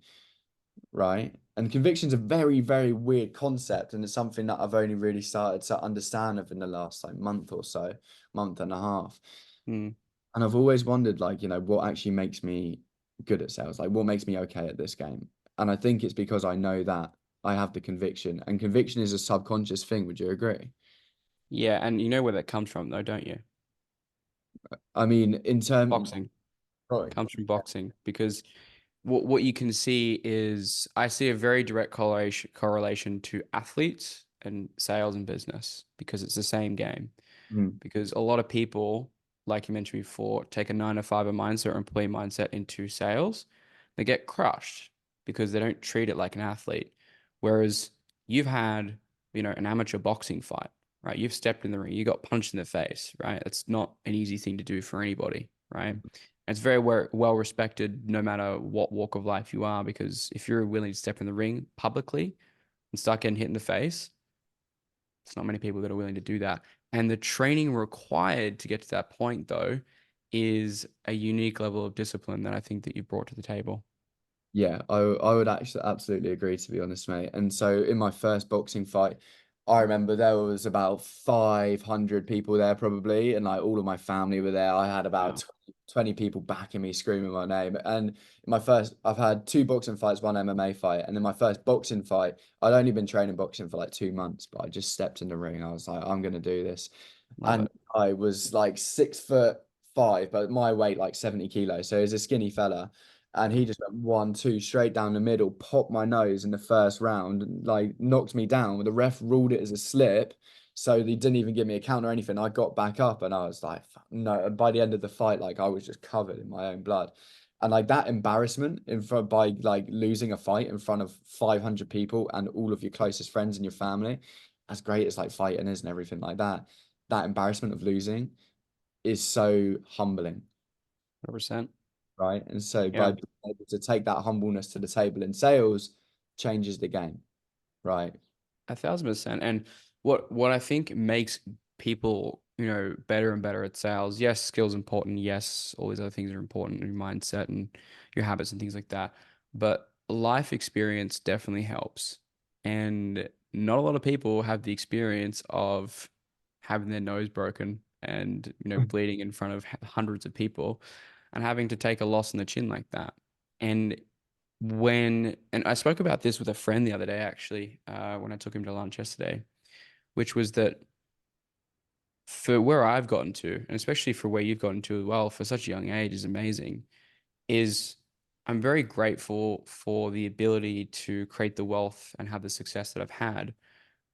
right? And conviction's a very, very weird concept, and it's something that I've only really started to understand of in the last like month or so, month and a half. Mm. And I've always wondered, like, what actually makes me good at sales? Like, what makes me okay at this game? And I think it's because I know that I have the conviction, and conviction is a subconscious thing. Would you agree? Yeah, and you know where that comes from though, don't you? I mean, in terms, Boxing sorry, comes from boxing because what you can see is I see a very direct correlation to athletes and sales and business because it's the same game. Mm, Because a lot of people, like you mentioned before, take a 9 to 5 mindset or employee mindset into sales. They get crushed because they don't treat it like an athlete. Whereas you've had, an amateur boxing fight, right? You've stepped in the ring, you got punched in the face, right? It's not an easy thing to do for anybody, right? And it's very well respected no matter what walk of life you are, because if you're willing to step in the ring publicly and start getting hit in the face, it's not many people that are willing to do that. And the training required to get to that point, though, is a unique level of discipline that I think that you've brought to the table. yeah, I would actually absolutely agree, to be honest, mate. And so in my first boxing fight, I remember there was about 500 people there probably, and like all of my family were there. I had about Wow. 20 people backing me, screaming my name. And in I've had two boxing fights, one MMA fight, and in my first boxing fight, I'd only been training boxing for like 2 months, but I just stepped in the ring. I was like, I'm gonna do this, Love and it. I was like 6'5", but my weight like 70 kilos, so he's a skinny fella. And he just went 1, 2 straight down the middle, popped my nose in the first round, and like knocked me down. The ref ruled it as a slip, so he didn't even give me a count or anything. I got back up, and I was like, "Fuck, no." And by the end of the fight, like I was just covered in my own blood, and like that embarrassment in front by like losing a fight in front of 500 people and all of your closest friends and your family, as great as like fighting is and everything like that, that embarrassment of losing is so humbling, 100%. right? And so by Yeah. being able to take that humbleness to the table in sales changes the game, right? 1,000%. And what I think makes people, better and better at sales, yes, skills important. Yes, all these other things are important, your mindset and your habits and things like that. But life experience definitely helps. And not a lot of people have the experience of having their nose broken and, bleeding in front of hundreds of people and having to take a loss in the chin like that. And and I spoke about this with a friend the other day, actually, when I took him to lunch yesterday, which was that for where I've gotten to, and especially for where you've gotten to as well, for such a young age is amazing, is I'm very grateful for the ability to create the wealth and have the success that I've had.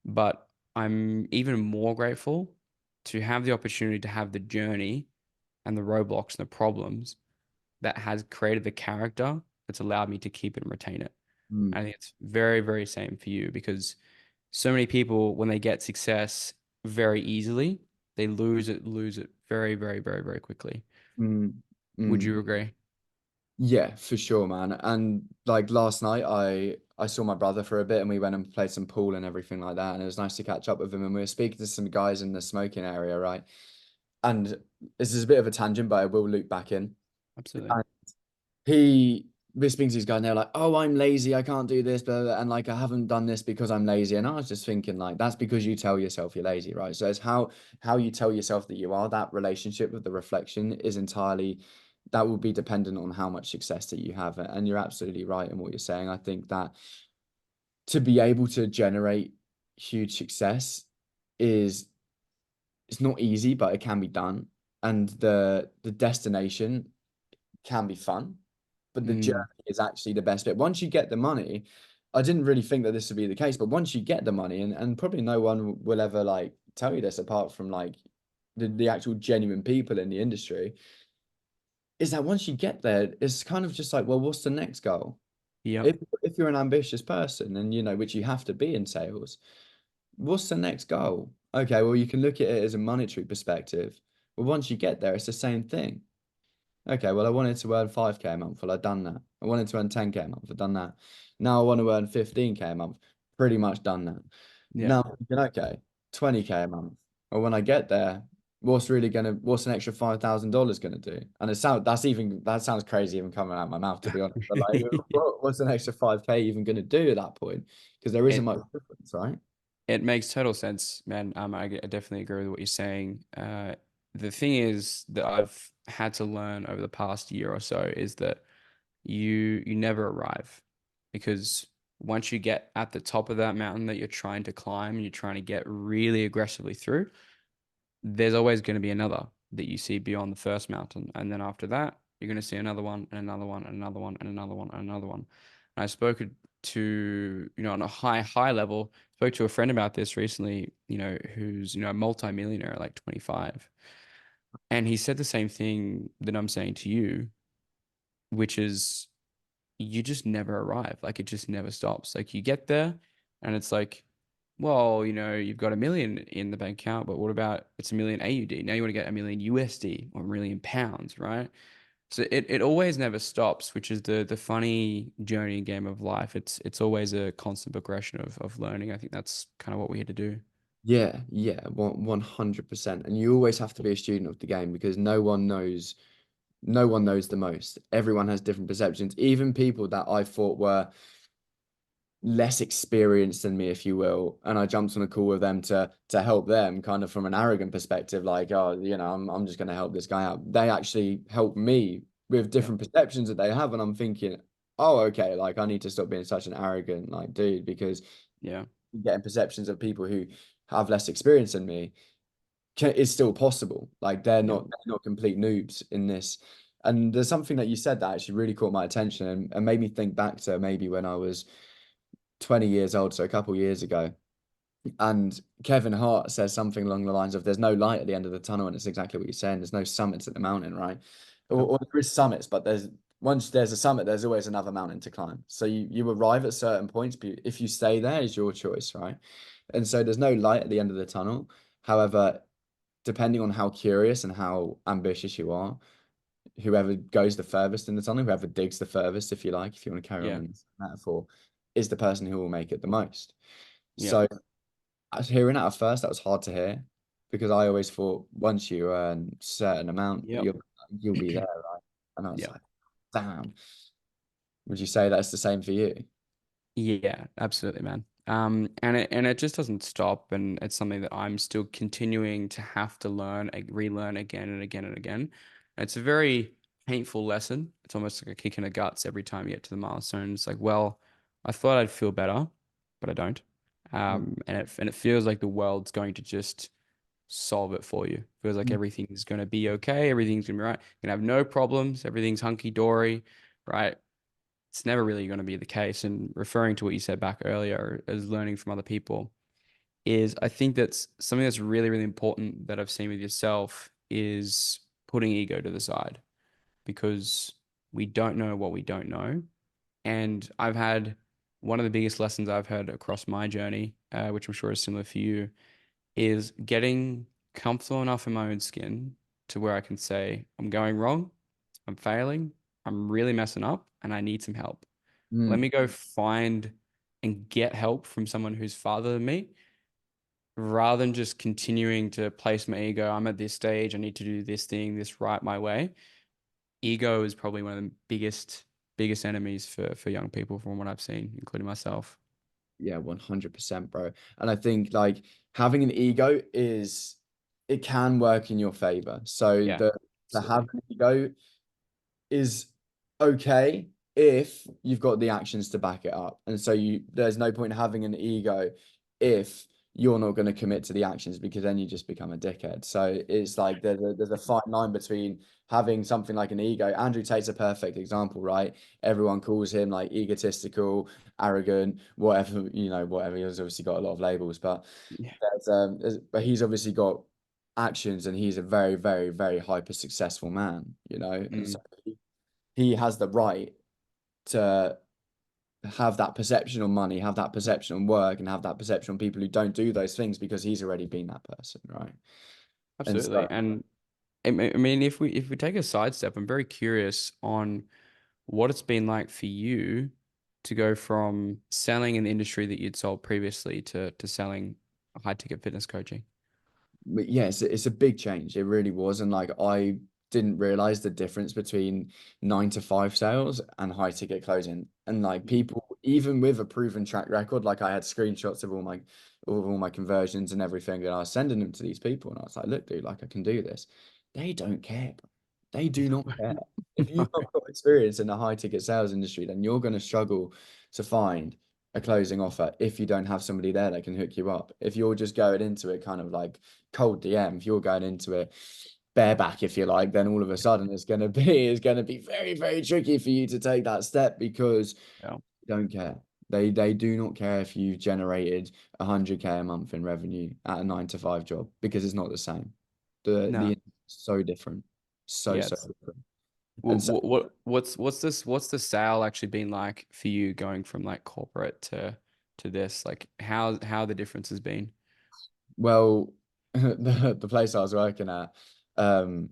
But I'm even more grateful to have the opportunity to have the journey and the roadblocks and the problems that has created the character that's allowed me to keep it and retain it. Mm, I think it's very, very same for you because so many people, when they get success very easily, they lose it very, very, very, very quickly. mm, Would mm. you agree? Yeah, for sure, man. And like last night, I saw my brother for a bit, and we went and played some pool and everything like that. And it was nice to catch up with him. And we were speaking to some guys in the smoking area, right? And this is a bit of a tangent, but I will loop back in. Absolutely. He was speaking to these guys and they're like, oh, I'm lazy, I can't do this, blah, blah, blah, and like I haven't done this because I'm lazy. And I was just thinking, like, that's because you tell yourself you're lazy, right? So it's how you tell yourself that you are. That relationship with the reflection is entirely, that will be dependent on how much success that you have. And you're absolutely right in what you're saying. I think that to be able to generate huge success is, it's not easy, but it can be done. And the destination can be fun, but the journey Mm, is actually the best bit. Once you get the money, I didn't really think that this would be the case, but once you get the money, and probably no one will ever like tell you this apart from like the actual genuine people in the industry, is that once you get there, it's kind of just like, well, what's the next goal? yep. If you're an ambitious person and you know, which you have to be in sales, what's the next goal? Okay, well, you can look at it as a monetary perspective. Well, once you get there, it's the same thing. Okay, well, I wanted to earn 5K a month. Well, I've done that. I wanted to earn 10K a month. I've done that. Now I want to earn 15K a month. Pretty much done that. Yep. Now, I'm thinking, okay, 20K a month. Well, when I get there, what's an extra $5,000 gonna do? And that sounds crazy even coming out of my mouth, to be honest. But like, what's an extra 5K even gonna do at that point? Because there isn't It much difference, right? it makes total sense, man. I definitely agree with what you're saying. The thing is that I've had to learn over the past year or so is that you never arrive because once you get at the top of that mountain that you're trying to climb, you're trying to get really aggressively through, there's always going to be another that you see beyond the first mountain. And then after that, you're going to see another one and another one and another one and another one and another one. And I spoke to, on a high level, spoke to a friend about this recently, who's, a multimillionaire at like 25. And he said the same thing that I'm saying to you, which is you just never arrive. Like it just never stops. Like you get there and it's like, well, you've got a million in the bank account, but what about it's a million AUD? Now you want to get a million USD or a million pounds, right? So it always never stops, which is the funny journey and game of life. It's always a constant progression of learning. I think that's kind of what we're here to do. Yeah, yeah, 100%. And you always have to be a student of the game because no one knows the most. Everyone has different perceptions. Even people that I thought were less experienced than me, if you will, and I jumped on a call with them to help them, kind of from an arrogant perspective, like, oh, I'm just going to help this guy out. They actually help me with Yeah. different perceptions that they have, and I'm thinking, oh, okay, like I need to stop being such an arrogant like dude because Yeah. getting perceptions of people who have less experience than me is still possible. Like Yeah. they're not complete noobs in this. And there's something that you said that actually really caught my attention and made me think back to maybe when I was 20 years old, so a couple years ago. And Kevin Hart says something along the lines of there's no light at the end of the tunnel, and it's exactly what you're saying. There's no summits at the mountain, right? Yep. Or there is summits, but there's once there's a summit, there's always another mountain to climb. So you arrive at certain points, but if you stay there, is your choice, right? And so there's no light at the end of the tunnel. However, depending on how curious and how ambitious you are, whoever goes the furthest in the tunnel, whoever digs the furthest, if you like, if you want to carry on Yeah. in this metaphor, is the person who will make it the most. Yeah. So I was hearing that at first, that was hard to hear because I always thought once you earn a certain amount, Yep. you'll be there, right? And I was Yeah. like, damn. Would you say that's the same for you? Yeah, absolutely, man. And it just doesn't stop, and it's something that I'm still continuing to have to learn, relearn again and again and again. It's a very painful lesson. It's almost like a kick in the guts every time you get to the milestone. It's like, well, I thought I'd feel better, but I don't. Mm, And it feels like the world's going to just solve it for you. Feels like mm, everything's going to be okay. Everything's going to be right. You're going to have no problems. Everything's hunky dory, right? It's never really going to be the case. And referring to what you said back earlier as learning from other people, is I think that's something that's really, really important that I've seen with yourself is putting ego to the side because we don't know what we don't know. And I've had one of the biggest lessons I've had across my journey, which I'm sure is similar for you, is getting comfortable enough in my own skin to where I can say, I'm going wrong, I'm failing, I'm really messing up, and I need some help. Let Mm. me go find and get help from someone who's farther than me rather than just continuing to place my ego. I'm at this stage, I need to do this thing, this right my way. Ego is probably one of the biggest enemies for young people from what I've seen, including myself. Yeah, 100%, bro. And I think like having an ego it can work in your favor. So Yeah, the to have absolutely. an ego is okay if you've got the actions to back it up. And so there's no point having an ego if you're not going to commit to the actions because then you just become a dickhead. So it's like there's a fine line between having something like an ego. Andrew Tate's a perfect example, right? Everyone calls him like egotistical, arrogant, whatever, whatever. He's obviously got a lot of labels, but Yeah. but he's obviously got actions and he's a very, very, very hyper successful man, and so Mm, he has the right to have that perception on money, have that perception on work, and have that perception on people who don't do those things because he's already been that person, right? And so, absolutely. And I mean, if we take a sidestep, I'm very curious on what it's been like for you to go from selling in the industry that you'd sold previously to selling high ticket fitness coaching. but yeah, it's a big change. It really was. And like, I didn't realize the difference between 9 to 5 sales and high ticket closing. And like, Mm. people, even with a proven track record, like I had screenshots of all my conversions and everything, and I was sending them to these people, and I was like, look, dude, like I can do this. They don't care, bro. They do not care. If you've not got experience in the high ticket sales industry, then you're going to struggle to find a closing offer if you don't have somebody there that can hook you up. If you're just going into it kind of like cold DM, if you're going into it bareback, if you like, then all of a sudden it's going to be very, very tricky for you to take that step because Yeah. they don't care. They do not care if you generated 100K a month in revenue at a 9 to 5 job because it's not the same. The No. so different, so Yes. different. And so What's the sale actually been like for you going from like corporate to this? Like how the difference has been? well, the place I was working at, um,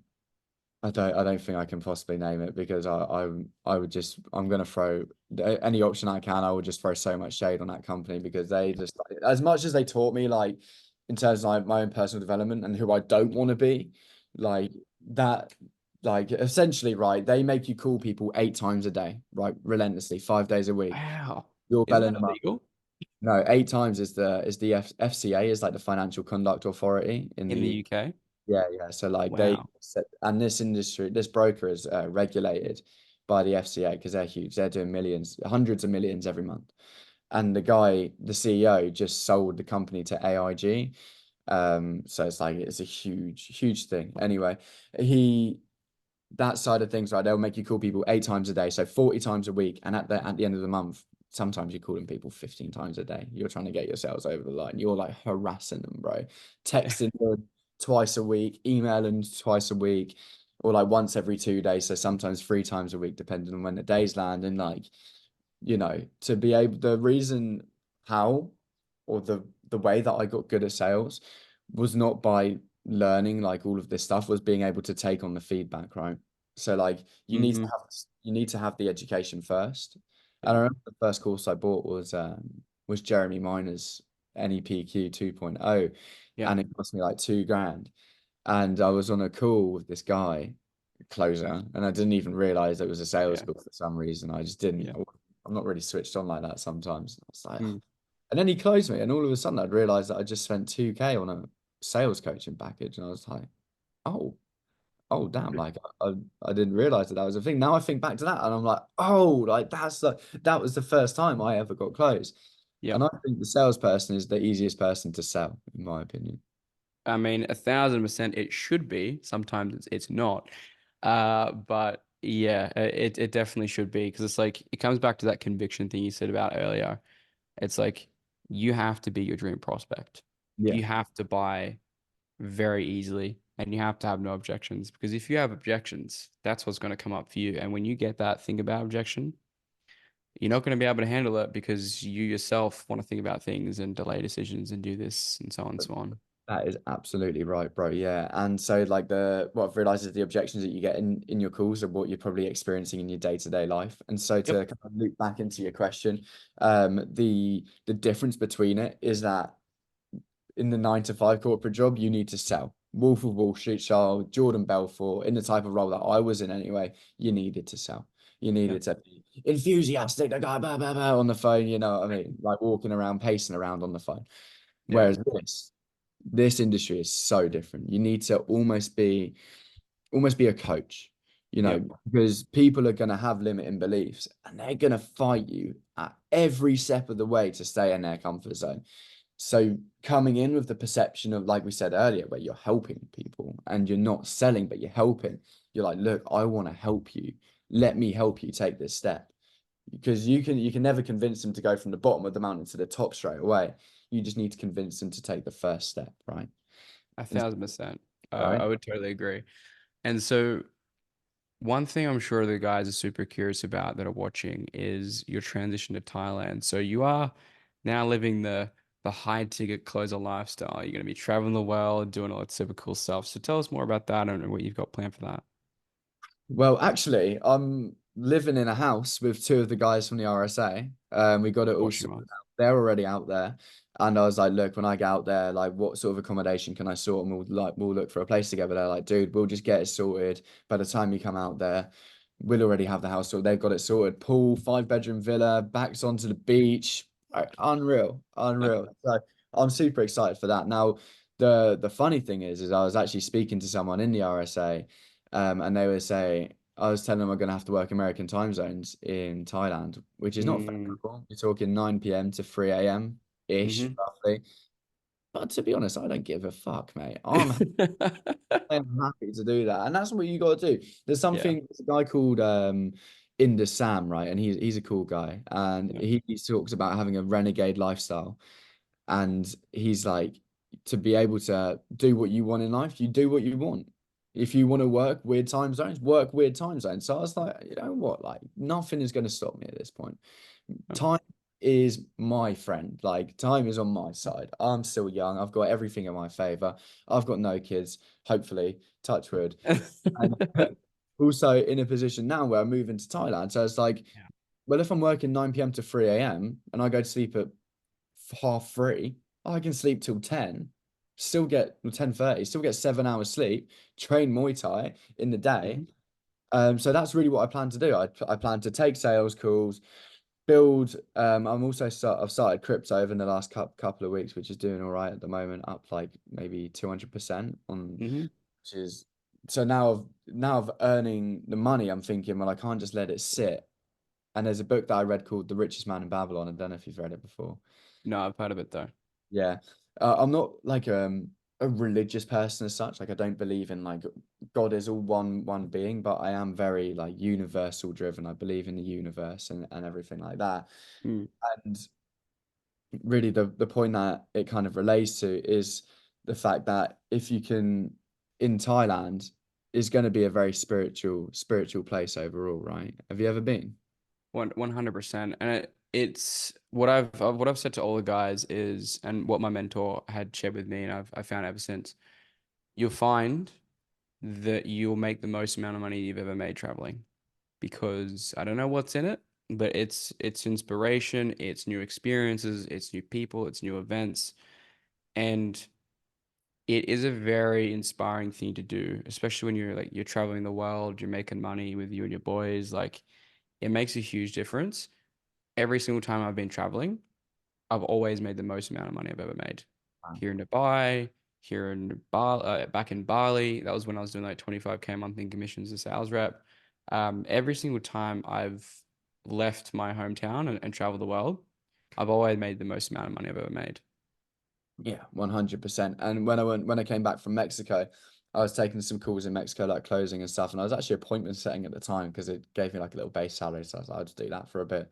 I don't think I can possibly name it because I would just I'm gonna throw any option I can. I would just throw so much shade on that company because they just like, as much as they taught me like in terms of like, my own personal development and who I don't want to be, like that, like essentially, right? They make you call people 8 times a day, right? Relentlessly, 5 days a week. Wow. You're Isn't belling that them up. illegal No, 8 times is the FCA is like the Financial Conduct Authority in in the the UK? yeah, yeah. So like they Wow. set, and this industry, this broker is regulated by the FCA because they're huge. They're doing millions, hundreds of millions every month. And the CEO, just sold the company to AIG. So it's like it's a huge, huge thing. Anyway, he that side of things, right? They'll make you call people 8 times a day, so 40 times a week, and at the end of the month, sometimes you're calling people 15 times a day. You're trying to get your sales over the line. You're like harassing them, bro. Texting them twice a week, emailing twice a week, or like once every 2 days. So sometimes 3 times a week, depending on when the days land. And like, to be able, the reason how or the way that I got good at sales was not by learning like all of this stuff, was being able to take on the feedback, right? So like Hmm. you need to have the education first. And Yeah. I remember the first course I bought was Jeremy Miner's NEPQ 2.0, Yeah. and it cost me like 2 grand. And I was on a call with this guy, closer, and I didn't even realize it was a sales Yeah. call for some reason. I just didn't. Yeah. I'm not really switched on like that sometimes. I was like, Mm. and then he closed me, and all of a sudden I'd realized that I just spent 2K on a sales coaching package, and I was like, oh, oh damn, like I didn't realize that was a thing. Now I think back to that, and I'm like, oh, like that was the first time I ever got closed. Yeah. And I think the salesperson is the easiest person to sell, in my opinion. I mean, 1,000% it should be. Sometimes it's not. But yeah, it definitely should be because it's like it comes back to that conviction thing you said about earlier. It's like you have to be your dream prospect. Yeah. you have to buy very easily and you have to have no objections because if you have objections, that's what's going to come up for you. And when you get that thing about objection, you're not going to be able to handle it because you yourself want to think about things and delay decisions and do this and so on and so on. That is absolutely right, bro. Yeah. And so like what I've realized is the objections that you get in your calls are what you're probably experiencing in your day-to-day life. And so to Yep. kind of loop back into your question, the difference between it is that in the 9 to 5 corporate job, you need to sell. Wolf of Wall Street style, Jordan Belfort, in the type of role that I was in anyway, you needed to sell. You Yeah. needed to be enthusiastic, the guy blah, blah, blah, on the phone, you know what I mean? Like walking around, pacing around on the phone. Yeah. Whereas this industry is so different. You need to almost be a coach, you know, Yep. because people are going to have limiting beliefs and they're going to fight you at every step of the way to stay in their comfort zone. So coming in with the perception of, like we said earlier, where you're helping people and you're not selling, but you're helping, you're like, look, I want to help you. Let me help you take this step. Because you can never convince them to go from the bottom of the mountain to the top straight away. You just need to convince them to take the first step, right? A And, thousand percent. right. I would totally agree. And so one thing I'm sure the guys are super curious about that are watching is your transition to Thailand. So you are now living the high ticket closer lifestyle. You're going to be traveling the world, doing all that super cool stuff. So tell us more about that and what you've got planned for that. Well, actually, I'm living in a house with two of the guys from the RSA. We got it Of all course you sorted are. out. They're already out there. And I was like, look, when I get out there, like what sort of accommodation can I sort? And we'll look for a place together. They're like, dude, we'll just get it sorted. By the time you come out there, we'll already have the house sorted. They've got it sorted. Pool, 5 bedroom villa, backs onto the beach. Unreal, unreal. So I'm super excited for that. Now, the funny thing is I was actually speaking to someone in the RSA, and they were saying, I was telling them I'm going to have to work American time zones in Thailand, which is not Mm. favorable. You're talking 9 p.m. to 3 a.m. ish, Hmm. roughly. But to be honest, I don't give a fuck, mate. I'm happy to do that. And that's what you got to do. Yeah. There's a guy called Inder Sam, right? And he's a cool guy. And Yeah. he talks about having a renegade lifestyle. And he's like, to be able to do what you want in life, you do what you want. If you want to work weird time zones, work weird time zones. So I was like, you know what? Like, nothing is going to stop me at this point. Time is my friend. Like, time is on my side. I'm still young. I've got everything in my favor. I've got no kids, hopefully, touch wood. And also in a position now where I'm moving to Thailand. So it's like, Yeah. well, if I'm working 9 p.m. to 3 a.m. and I go to sleep at 3:30, I can sleep till 10, still get 10:30, still get 7 hours sleep, train Muay Thai in the day. Mhm. So that's really what I plan to do. I plan to take sales calls, build. I've started crypto over in the last couple of weeks, which is doing all right at the moment, up like maybe 200% on, Mhm. which is so now I've earning the money. I'm thinking, well, I can't just let it sit. And there's a book that I read called The Richest Man in Babylon. I don't know if you've read it before. No, I've heard of it though. Yeah. I'm not like a religious person as such. Like I don't believe in like God is all one being, but I am very like universal driven. I believe in the universe and everything like that. Mm. And really the point that it kind of relates to is the fact that if you can in Thailand is going to be a very spiritual place overall, right? Have you ever been? 100%. And it's what I've said to all the guys is, and what my mentor had shared with me, and I found ever since, you'll find that you'll make the most amount of money you've ever made traveling because I don't know what's in it, but it's inspiration, it's new experiences, it's new people, it's new events, and it is a very inspiring thing to do, especially when you're traveling the world, you're making money with you and your boys. Like it makes a huge difference. Every single time I've been traveling, I've always made the most amount of money I've ever made. Here in Dubai, here in back in Bali. That was when I was doing like 25K a month in commissions as sales rep. Every single time I've left my hometown and traveled the world, I've always made the most amount of money I've ever made. Yeah, 100%. And when I came back from Mexico, I was taking some calls in Mexico, like closing and stuff. And I was actually appointment setting at the time because it gave me like a little base salary. So I was like, I'll just do that for a bit.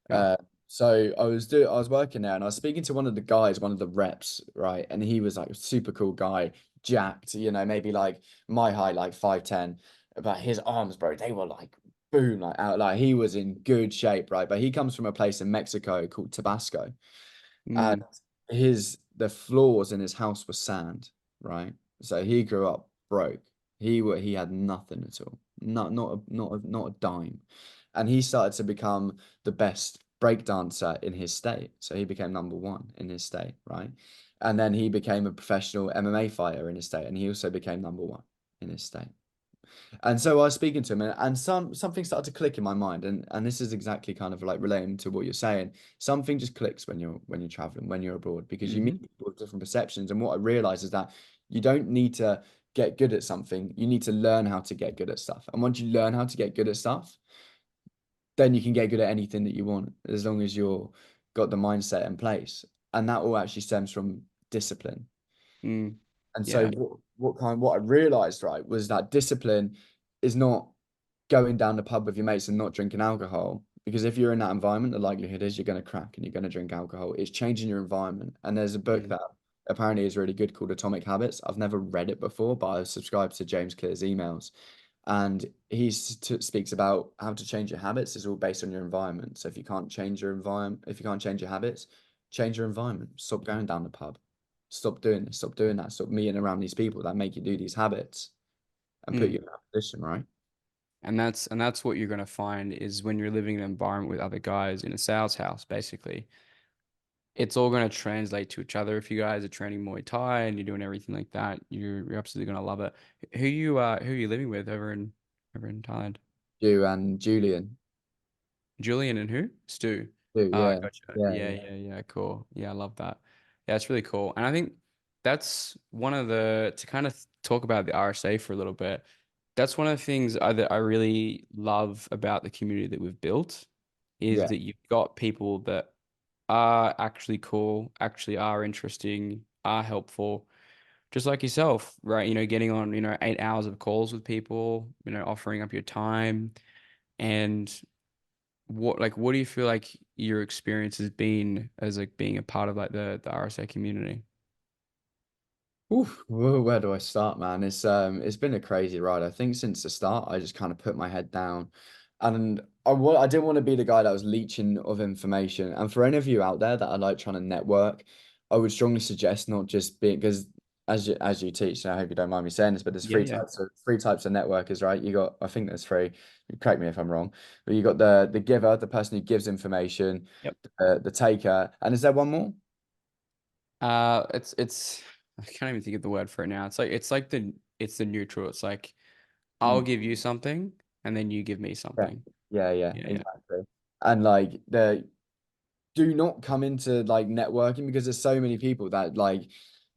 Yeah. So I was working there and I was speaking to one of the guys, one of the reps, right? And he was like a super cool guy, jacked, maybe like my height, like 5'10". But his arms, bro, they were like boom, like out, like he was in good shape, right? But he comes from a place in Mexico called Tabasco. And Mm, the floors in his house were sand, right? So he grew up broke. He had nothing at all. Not a dime. And he started to become the best break dancer in his state. So he became number one in his state, right? And then he became a professional MMA fighter in his state, and he also became number one in his state. And so I was speaking to him, and something started to click in my mind, and this is exactly kind of like relating to what you're saying. Something just clicks when you're traveling, when you're abroad, because you hmm meet people with different perceptions. And what I realized is that you don't need to get good at something; you need to learn how to get good at stuff. And once you learn how to get good at stuff, then you can get good at anything that you want, as long as you're got the mindset in place. And that all actually stems from discipline. mm, And so yeah. what I realized, right, was that discipline is not going down the pub with your mates and not drinking alcohol. Because if you're in that environment, the likelihood is you're going to crack and you're going to drink alcohol. It's changing your environment. And there's a book Mm, that apparently is really good called Atomic Habits. I've never read it before, but I subscribed to James Clear's emails. And speaks about how to change your habits is all based on your environment. So if you can't change your environment, if you can't change your habits, change your environment. Stop going down the pub. Stop doing this. Stop doing that. Stop meeting around these people that make you do these habits and put mm. you in that position, right? And that's what you're gonna find is when you're living in an environment with other guys in a sales house, basically. It's all going to translate to each other. If you guys are training Muay Thai and you're doing everything like that, you're absolutely going to love it. Who are you living with over in Thailand? You and Julian. Julian and who? Stu. Do, Ah, yeah. gotcha. Yeah, Yeah, yeah. yeah, yeah. Cool. Yeah, I love that. Yeah, it's really cool. And I think that's one of the to kind of talk about the RSA for a little bit. That's one of the things that I really love about the community that we've built is Yeah. that you've got people that are actually cool, actually are interesting, are helpful, just like yourself, right? Getting on, 8 hours of calls with people, offering up your time. And what do you feel like your experience has been as like being a part of like the RSA community? Oof, where do I start, man? It's been a crazy ride. I think since the start, I just kind of put my head down, and I didn't want to be the guy that was leeching of information. And for any of you out there that are like trying to network, I would strongly suggest not just being because as you teach, and I hope you don't mind me saying this, but there's Yeah, yeah. three types of networkers, right? You got I think there's three. Correct me if I'm wrong, but you got the giver, the person who gives information, Yep. the taker, and is there one more? It's I can't even think of the word for it now. It's the neutral. It's like I'll give you something and then you give me Yeah, something. yeah, Yeah, yeah, exactly. And like the do not come into like networking because there's so many people that like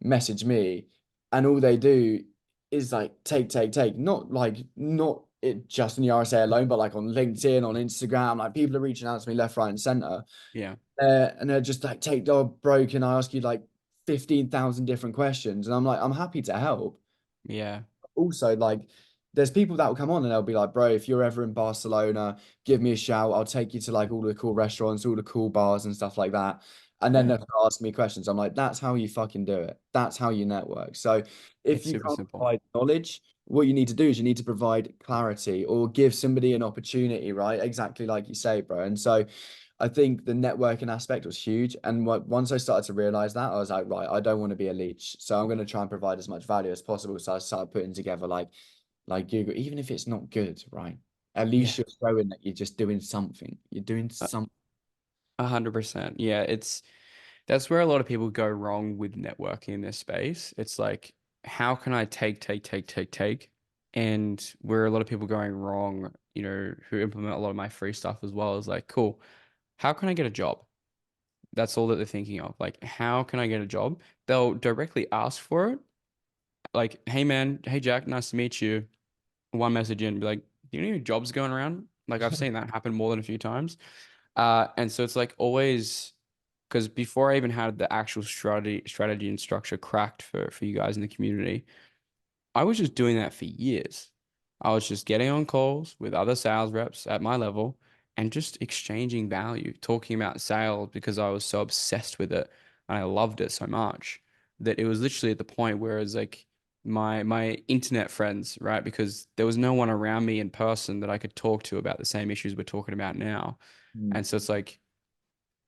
message me and all they do is like take. Not it just in the RSA alone, but like on LinkedIn, on Instagram, like people are reaching out to me left, right, and center. yeah, And they're just like, take dog broke, and I ask you like 15,000 different questions. And I'm like, I'm happy to help yeah, also like there's people that will come on and they'll be like, bro, if you're ever in Barcelona, give me a shout. I'll take you to like all the cool restaurants, all the cool bars and stuff like that. And then yeah. they'll ask me questions. I'm like, that's how you fucking do it. That's how you network. So if It's you super can't simple. provide knowledge, what you need to do is you need to provide clarity or give somebody an opportunity, right? Exactly like you say, bro. And so I think the networking aspect was huge. And once I started to realize that, I was like, right, I don't want to be a leech. So I'm going to try and provide as much value as possible. So I started putting together like Google, even if it's not good, right? At Yeah. least you're showing that you're just doing something. You're doing A something. 100%. Yeah, that's where a lot of people go wrong with networking in this space. It's like, how can I take? And where a lot of people going wrong, who implement a lot of my free stuff as well, is like, cool, how can I get a job? That's all that they're thinking of. Like, how can I get a job? They'll directly ask for it. Like, hey man, hey Jack, nice to meet you. One message in, be like, do you know any jobs going around? Like, I've seen that happen more than a few times. And so it's like always because before I even had the actual strategy and structure cracked for you guys in the community, I was just doing that for years. I was just getting on calls with other sales reps at my level and just exchanging value, talking about sales because I was so obsessed with it and I loved it so much that it was literally at the point where it was like my internet friends, right? Because there was no one around me in person that I could talk to about the same issues we're talking about now. Mm, And so it's like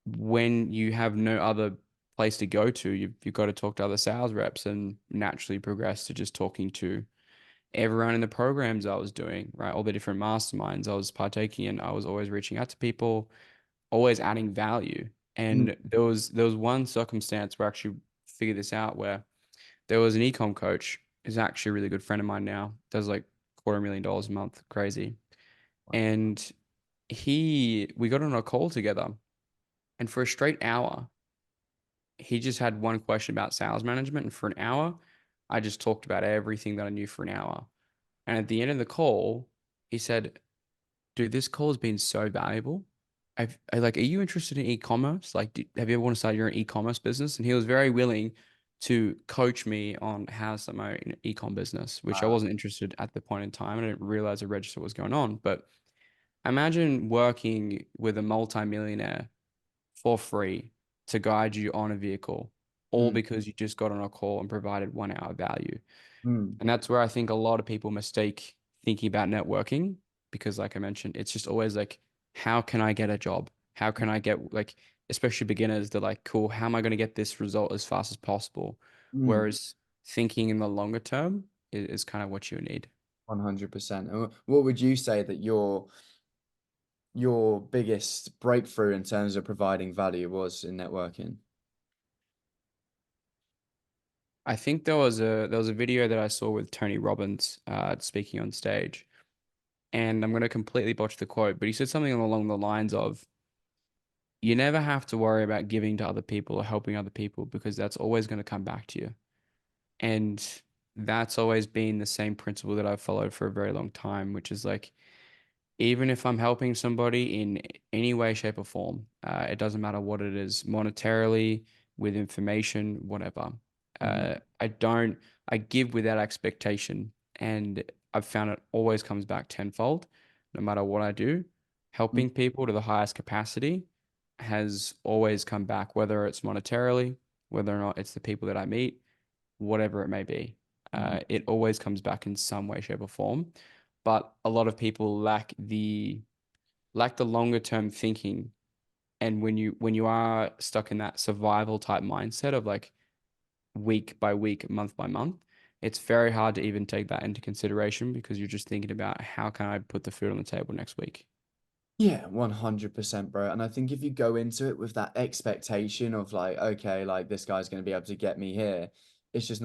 when you have no other place to go to, you've got to talk to other sales reps and naturally progress to just talking to everyone in the programs I was doing, right? All the different masterminds I was partaking in. I was always reaching out to people, always adding value. mm, And there was one circumstance where I actually figured this out where there was an ecom coach who's actually a really good friend of mine now, does like $250,000 a month, crazy. And we got on a call together, and for a straight hour, he just had one question about sales management. And for an hour, I just talked about everything that I knew for an hour. And at the end of the call, he said, dude, this call has been so valuable. Like, are you interested in e-commerce? Like, have you ever want to start your own e-commerce business? And he was very willing to coach me on how to start my own e-com business, which I wow. wasn't interested at the point in time. I didn't realize the register was going on. But imagine working with a multimillionaire for free to guide you on a vehicle, all Mm, because you just got on a call and provided 1 hour value. mm, And that's where I think a lot of people mistake thinking about networking because, like I mentioned, it's just always like, how can I get a job? How can I get, like, especially beginners, they're like, cool, how am I going to get this result as fast as possible? mm, Whereas thinking in the longer term is kind of what you need. 100%. And what would you say that your biggest breakthrough in terms of providing value was in networking? I think there was a video that I saw with Tony Robbins speaking on stage, and I'm going to completely botch the quote, but he said something along the lines of, you never have to worry about giving to other people or helping other people because that's always going to come back to you. And that's always been the same principle that I've followed for a very long time, which is like, even if I'm helping somebody in any way, shape, or form, it doesn't matter what it is, monetarily, with information, whatever. Mhm, I don't, I give without expectation. And I've found it always comes back tenfold, no matter what I do. mm, Helping people to the highest capacity has always come back, whether it's monetarily, whether or not it's the people that I meet, whatever it may be. mhm, It always comes back in some way, shape, or form. But a lot of people lack the longer term thinking. And when you are stuck in that survival type mindset of like week by week, month by month, it's very hard to even take that into consideration because you're just thinking about how can I put the food on the table next week. Yeah, 100%, bro. And I think if you go into it with that expectation of like, okay, like this guy's going to be able to get me here, it's just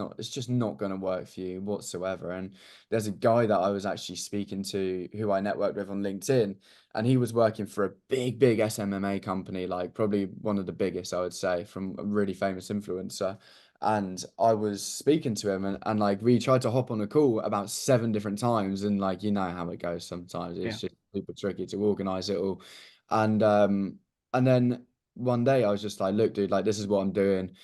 not going to work for you whatsoever. And there's a guy that I was actually speaking to who I networked with on LinkedIn, and he was working for a big SMMA company, like probably one of the biggest, I would say, from a really famous influencer. And I was speaking to him, and like we tried to hop on a call about 7 different times, and like you know how it goes sometimes. It's Yeah. just super tricky to organize it all. And and then one day I was just like, look, dude, like this is what I'm doing.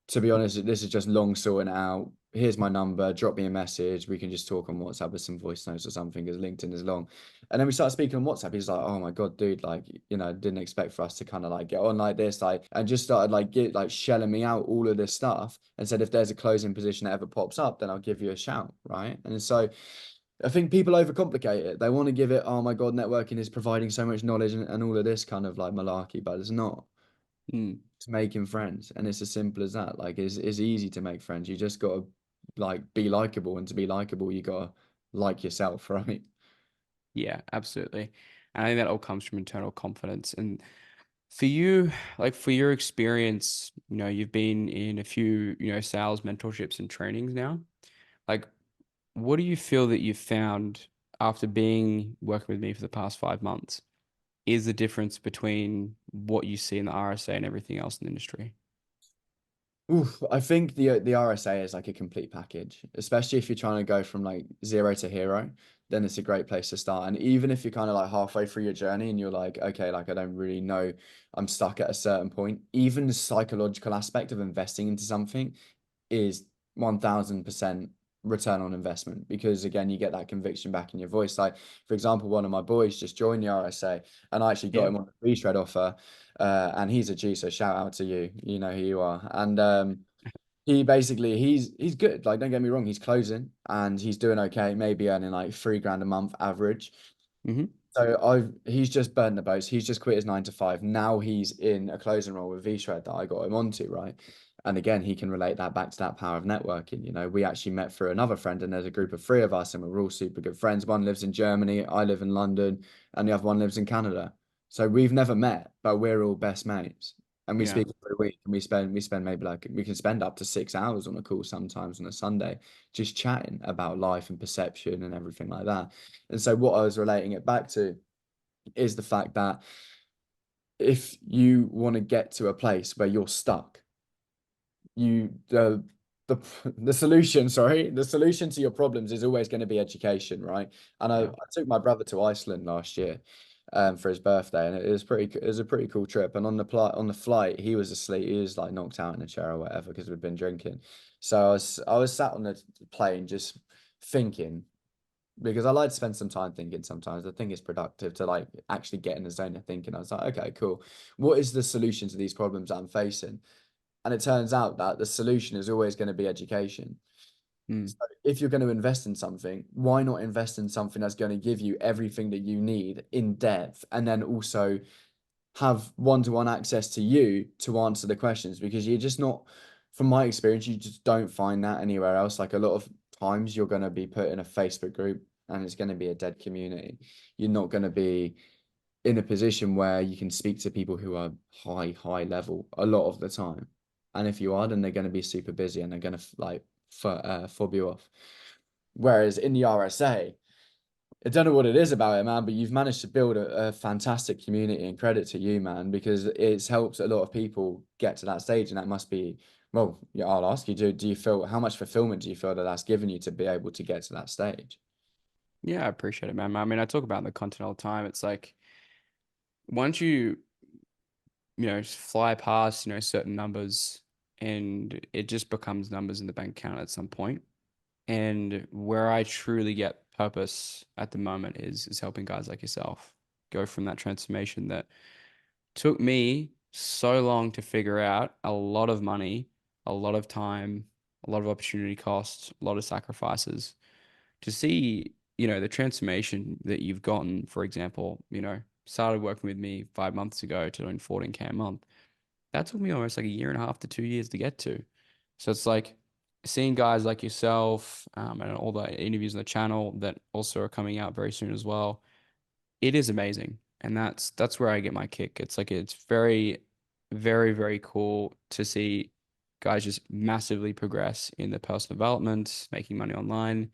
To be honest, this is just long sorting out. Here's my number, drop me a message. We can just talk on WhatsApp with some voice notes or something because LinkedIn is long. And then we started speaking on WhatsApp. He's like, oh my God, dude, like, you know, didn't expect for us to kind of like get on like this, like, and just started like shelling me out all of this stuff and said, if there's a closing position that ever pops up, then I'll give you a shout. Right. And so I think people overcomplicate it. They want to give it, oh my God, networking is providing so much knowledge and all of this kind of like malarkey, but it's not. Mm. It's making friends. And it's as simple as that. Like it's easy to make friends. You just gotta like be likable. And to be likable, you gotta like yourself, right? Yeah, absolutely. And I think that all comes from internal confidence. And for you, like for your experience, you've been in a few, sales mentorships and trainings now. Like, what do you feel that you've found after being working with me for the past 5 months is the difference between what you see in the RSA and everything else in the industry? Oof, I think the RSA is like a complete package, especially if you're trying to go from like zero to hero, then it's a great place to start. And even if you're kind of like halfway through your journey and you're like, okay, like I don't really know, I'm stuck at a certain point, even the psychological aspect of investing into something is 1000% return on investment because again you get that conviction back in your voice. Like for example, one of my boys just joined the RSA and I actually got Yeah. him on a free shred offer, and he's a G, so shout out to you. You know who you are. And he basically he's good. Like don't get me wrong, he's closing and he's doing okay, maybe earning like 3 grand a month average. Hmm. So I've he's just burned the boats. He's just quit his 9 to 5. Now he's in a closing role with V-Shred that I got him onto, right? And again, he can relate that back to that power of networking. You know, we actually met through another friend, and there's a group of three of us, and we're all super good friends. One lives in Germany, I live in London, and the other one lives in Canada. So we've never met, but we're all best mates. And we Yeah. speak every week, and we spend maybe like we can spend up to 6 hours on a call sometimes on a Sunday, just chatting about life and perception and everything like that. And so what I was relating it back to is the fact that if you want to get to a place where you're stuck, you the the solution, sorry, the solution to your problems is always going to be education, right? And I Yeah. took my brother to Iceland last year for his birthday, and it was a pretty cool trip. And on the flight, he was asleep, he was like knocked out in a chair or whatever because we'd been drinking. So I was sat on the plane just thinking because I like to spend some time thinking sometimes. I think it's productive to like actually get in the zone of thinking. I was like, okay, cool. What is the solution to these problems I'm facing? And it turns out that the solution is always going to be education. Mm. So if you're going to invest in something, why not invest in something that's going to give you everything that you need in depth and then also have one-to-one access to you to answer the questions? Because you're just not, from my experience, you just don't find that anywhere else. Like a lot of times you're going to be put in a Facebook group and it's going to be a dead community. You're not going to be in a position where you can speak to people who are high level a lot of the time. And if you are, then they're going to be super busy and they're going to like fob you off. Whereas in the RSA, I don't know what it is about it, man, but you've managed to build a fantastic community and credit to you, man, because it's helped a lot of people get to that stage. And that must be, well, yeah, I'll ask you, do you feel, how much fulfillment do you feel that that's given you to be able to get to that stage? Yeah, I appreciate it, man. I mean, I talk about in the content all the time. It's like once just fly past, certain numbers and it just becomes numbers in the bank account at some point. And where I truly get purpose at the moment is helping guys like yourself go from that transformation that took me so long to figure out, a lot of money, a lot of time, a lot of opportunity costs, a lot of sacrifices to see, the transformation that you've gotten. For example, started working with me 5 months ago to doing 14K a month. That took me almost like a year and a half to 2 years to get to. So it's like seeing guys like yourself, and all the interviews on the channel that also are coming out very soon as well. It is amazing. And that's where I get my kick. It's like it's very, very, very cool to see guys just massively progress in their personal development, making money online,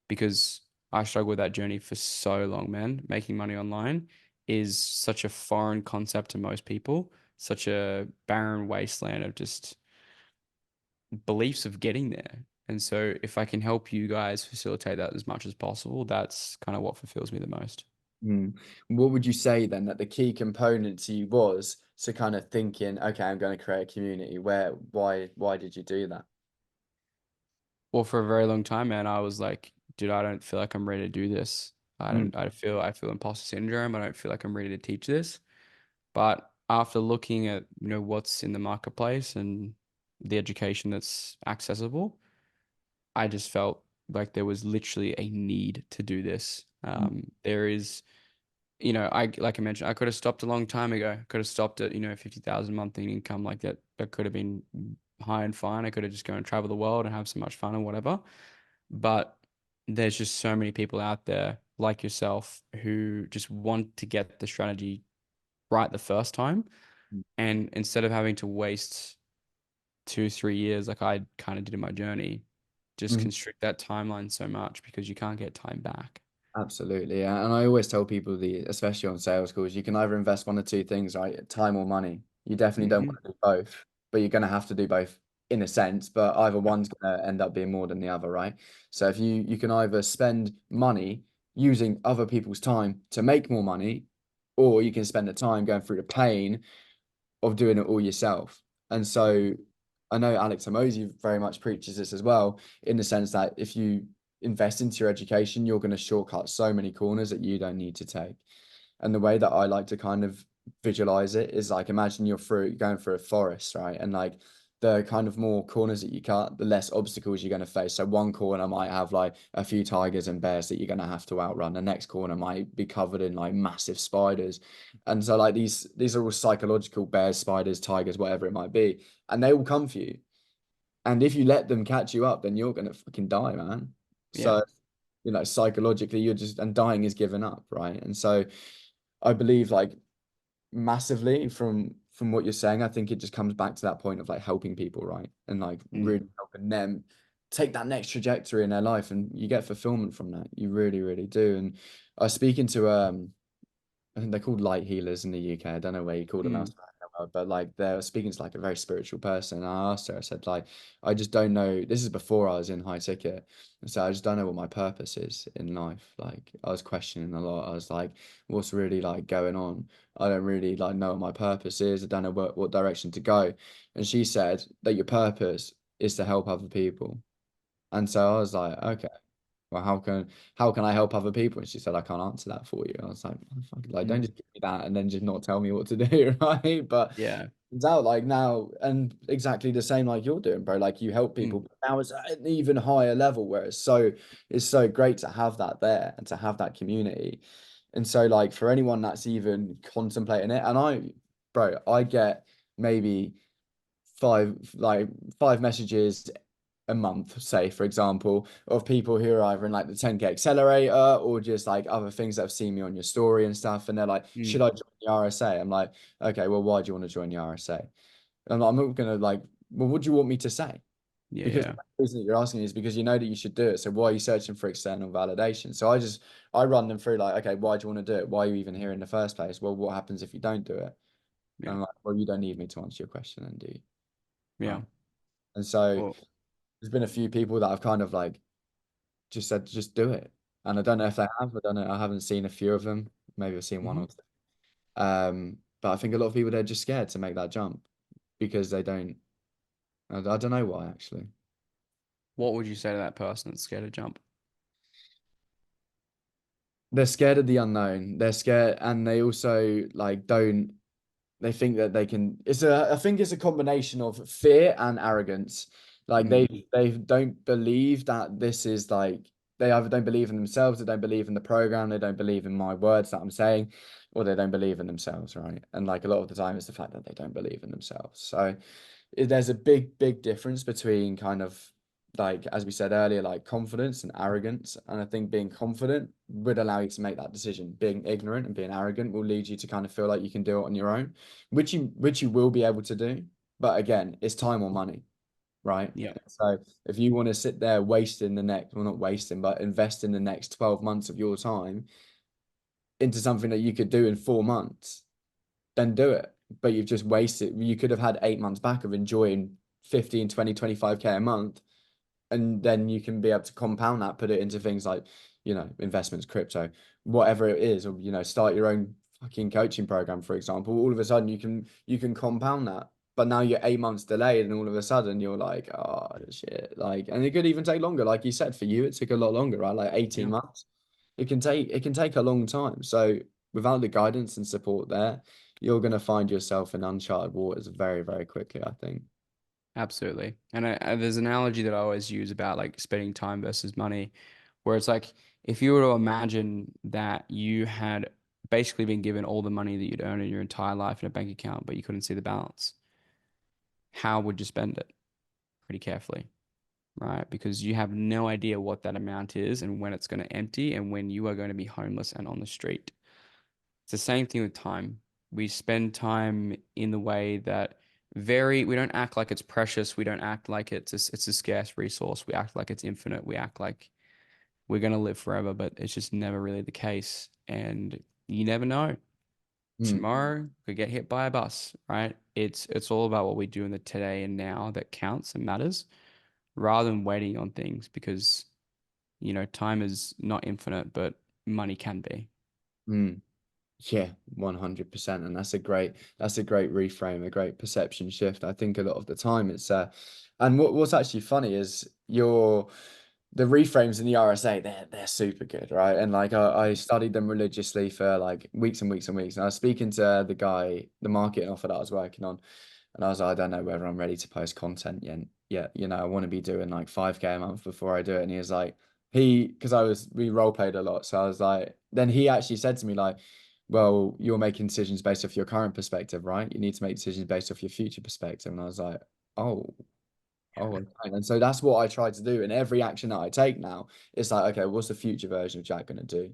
because I struggled with that journey for so long, man. Making money online is such a foreign concept to most people, such a barren wasteland of just beliefs of getting there. And so if I can help you guys facilitate that as much as possible, that's kind of what fulfills me the most. Hmm. What would you say then that the key component to you was to kind of thinking, okay, I'm going to create a community? Why did you do that? Well, for a very long time, man, I was like, dude, I don't feel like I'm ready to do this. Mm, I feel imposter syndrome. I don't feel like I'm ready to teach this. But after looking at, what's in the marketplace and the education that's accessible, I just felt like there was literally a need to do this. mm, There is, like I mentioned, I could have stopped a long time ago. Could have stopped at, 50,000 monthly income like that. That could have been high and fine. I could have just gone and travel the world and have so much fun and whatever. But there's just so many people out there like yourself who just want to get the strategy right the first time. mm, And instead of having to waste 2, 3 years like I kind of did in my journey, just mm. constrict that timeline so much because you can't get time back. Absolutely. Yeah. And I always tell people especially on sales calls, you can either invest one or two things, right? Time or money. You definitely don't Hmm. want to do both, but you're going to have to do both in a sense, but either one's going to end up being more than the other, right? So if you can either spend money using other people's time to make more money, or you can spend the time going through the pain of doing it all yourself. And so I know Alex Hormozy very much preaches this as well, in the sense that if you invest into your education, you're going to shortcut so many corners that you don't need to take. And the way that I like to kind of visualize it is like imagine going through a forest, right? And like the kind of more corners that you cut, the less obstacles you're going to face. So one corner might have like a few tigers and bears that you're going to have to outrun. The next corner might be covered in like massive spiders. And so like these are all psychological bears, spiders, tigers, whatever it might be, and they will come for you. And if you let them catch you up, then you're going to fucking die, man. Yeah. So, psychologically, you're just, and dying is given up, right? And so I believe like massively from what you're saying, I think it just comes back to that point of like helping people, right? And like Mm. really helping them take that next trajectory in their life, and you get fulfillment from that. You really, really do. And I was speaking to I think they're called light healers in the UK. I don't know where you call them Mm. elsewhere in the world, but like they're speaking to like a very spiritual person. And I asked her, I said, like, I just don't know. This is before I was in high ticket. So I just don't know what my purpose is in life. Like I was questioning a lot. I was like, what's really like going on? I don't really like know what my purpose is. I don't know what direction to go. And she said that your purpose is to help other people. And so I was like, okay, well, how can I help other people? And she said, I can't answer that for you. I was like, "Motherfucker, like, don't Mm. just give me that and then just not tell me what to do, right? But Yeah. it's out like now, and exactly the same like you're doing, bro. Like you help people, Mm. but now it's at an even higher level where it's so great to have that there and to have that community. And so like for anyone that's even contemplating it, and I get maybe five like five messages a month, say, for example, of people who are either in like the 10K accelerator or just like other things that have seen me on your story and stuff. And they're like, should Mm. I join the RSA? I'm like, okay, well, why do you want to join the RSA? And I'm not going to like, well, what do you want me to say? Yeah. Because the Yeah. reason that you're asking is because you know that you should do it. So why are you searching for external validation? So I run them through like, okay, why do you want to do it? Why are you even here in the first place? Well, what happens if you don't do it? And Yeah. I'm like, well, you don't need me to answer your question, then, do you? Yeah. Right. And so Well. there's been a few people that I've kind of like just said, just do it. And I don't know if they have. I don't know. I haven't seen a few of them. Maybe I've seen one Mhm. or two. But I think a lot of people they're just scared to make that jump because they don't. I don't know why actually. What would you say to that person that's scared to jump? They're scared of the unknown. They're scared, and they also like don't. They think that they can. I think it's a combination of fear and arrogance. Like Mm. they don't believe that this is like they either don't believe in themselves, they don't believe in the program, they don't believe in my words that I'm saying, or they don't believe in themselves, right? And like a lot of the time, it's the fact that they don't believe in themselves. So there's a big difference between kind of like as we said earlier, like confidence and arrogance. And I think being confident would allow you to make that decision. Being ignorant and being arrogant will lead you to kind of feel like you can do it on your own, which you will be able to do. But again, it's time or money, right? Yeah. So if you want to sit there wasting the next, well, not wasting, but invest in the next 12 months of your time into something that you could do in 4 months, then do it. But you've just wasted, you could have had 8 months back of enjoying 15, 20, 25K a month. And then you can be able to compound that, put it into things like, investments, crypto, whatever it is, or, start your own fucking coaching program, for example. All of a sudden you can compound that. But now you're 8 months delayed, and all of a sudden you're like, oh shit. Like, and it could even take longer. Like you said, for you, it took a lot longer, right? Like 18 Yeah. months. It can take a long time. So without the guidance and support there, you're gonna find yourself in uncharted waters very, very quickly, I think. Absolutely. And there's an analogy that I always use about like spending time versus money, where it's like if you were to imagine that you had basically been given all the money that you'd earned in your entire life in a bank account, but you couldn't see the balance, how would you spend it? Pretty carefully, right? Because you have no idea what that amount is and when it's going to empty and when you are going to be homeless and on the street. It's the same thing with time. We spend time in the way that we don't act like it's precious. We don't act like it's a scarce resource. We act like it's infinite. We act like we're going to live forever, but it's just never really the case. And you never know. Mm, Tomorrow could get hit by a bus, right? It's all about what we do in the today and now that counts and matters rather than waiting on things because time is not infinite, but money can be. mm. Yeah, 100%. And that's a great reframe, a great perception shift. I think a lot of the time it's and what's actually funny is the reframes in the RSA, they're super good, right? And like I studied them religiously for like weeks and weeks and weeks. And I was speaking to the guy, the marketing offer that I was working on, and I was like, I don't know whether I'm ready to post content yet. Yeah, I want to be doing like 5K a month before I do it. And he was like, because we role played a lot. So I was like, then he actually said to me, like, well, you're making decisions based off your current perspective, right? You need to make decisions based off your future perspective. And I was like, oh, okay. And so that's what I try to do. In every action that I take now, it's like, okay, what's the future version of Jack going to do?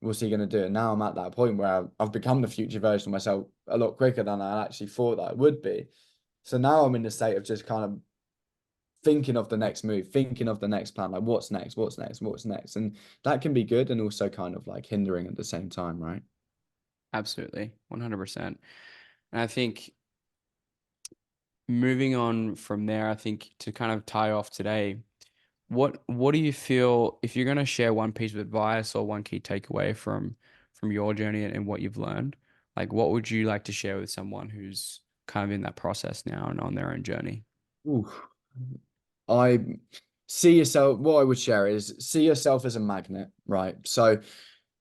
What's he going to do? And now I'm at that point where I've become the future version of myself a lot quicker than I actually thought that I would be. So now I'm in the state of just kind of thinking of the next move, thinking of the next plan, like what's next, what's next, what's next. And that can be good and also kind of like hindering at the same time, right? Absolutely, 100%. And I think moving on from there, I think to kind of tie off today, what do you feel if you're going to share one piece of advice or one key takeaway from your journey and what you've learned? Like, what would you like to share with someone who's kind of in that process now and on their own journey? Ooh. I see yourself, what I would share is see yourself as a magnet, right? So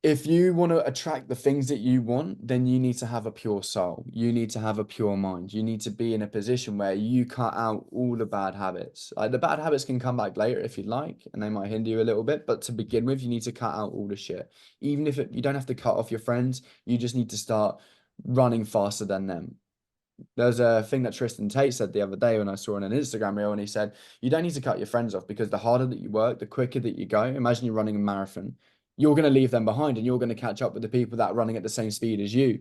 if you want to attract the things that you want, then you need to have a pure soul. You need to have a pure mind. You need to be in a position where you cut out all the bad habits. Like the bad habits can come back later if you like, and they might hinder you a little bit. But to begin with, you need to cut out all the shit. Even if you don't have to cut off your friends, you just need to start running faster than them. There's a thing that Tristan Tate said the other day when I saw on an Instagram reel, and he said, you don't need to cut your friends off because the harder that you work, the quicker that you go. Imagine you're running a marathon. You're going to leave them behind and you're going to catch up with the people that are running at the same speed as you.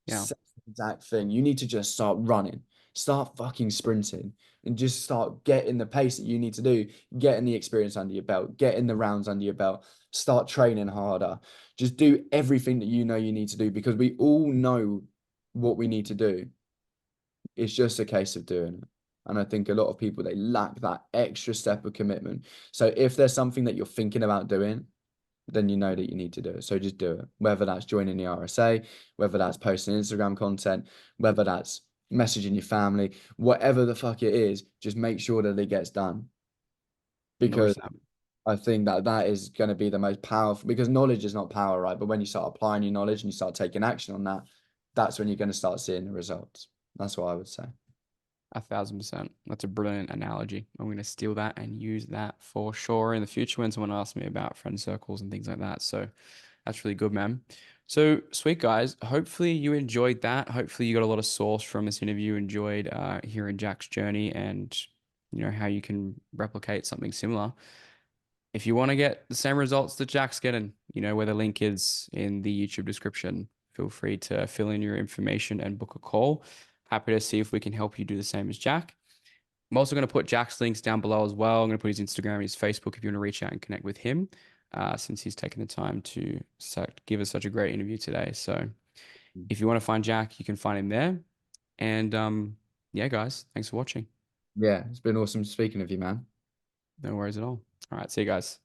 Yeah, Same exact thing. You need to just start running, start fucking sprinting, and just start getting the pace that you need to do, getting the experience under your belt, getting the rounds under your belt, start training harder. Just do everything that you know you need to do because we all know what we need to do. It's just a case of doing it. And I think a lot of people, they lack that extra step of commitment. So if there's something that you're thinking about doing, then you know that you need to do it. So just do it. Whether that's joining the RSA, whether that's posting Instagram content, whether that's messaging your family, whatever the fuck it is, just make sure that it gets done. Because 100%. I think that that is going to be the most powerful, because knowledge is not power, right? But when you start applying your knowledge and you start taking action on that, that's when you're going to start seeing the results. That's what I would say. 1,000%. That's a brilliant analogy. I'm going to steal that and use that for sure in the future when someone asks me about friend circles and things like that. So that's really good, man. So sweet, guys. Hopefully you enjoyed that. Hopefully you got a lot of source from this interview. Enjoyed hearing Jack's journey and how you can replicate something similar. If you want to get the same results that Jack's getting, where the link is in the YouTube description, feel free to fill in your information and book a call. Happy to see if we can help you do the same as Jack. I'm also going to put Jack's links down below as well. I'm going to put his Instagram and his Facebook if you want to reach out and connect with him, since he's taken the time to give us such a great interview today. So if you want to find Jack, you can find him there. And yeah, guys, thanks for watching. Yeah, it's been awesome speaking of you, man. No worries at all. All right, see you guys.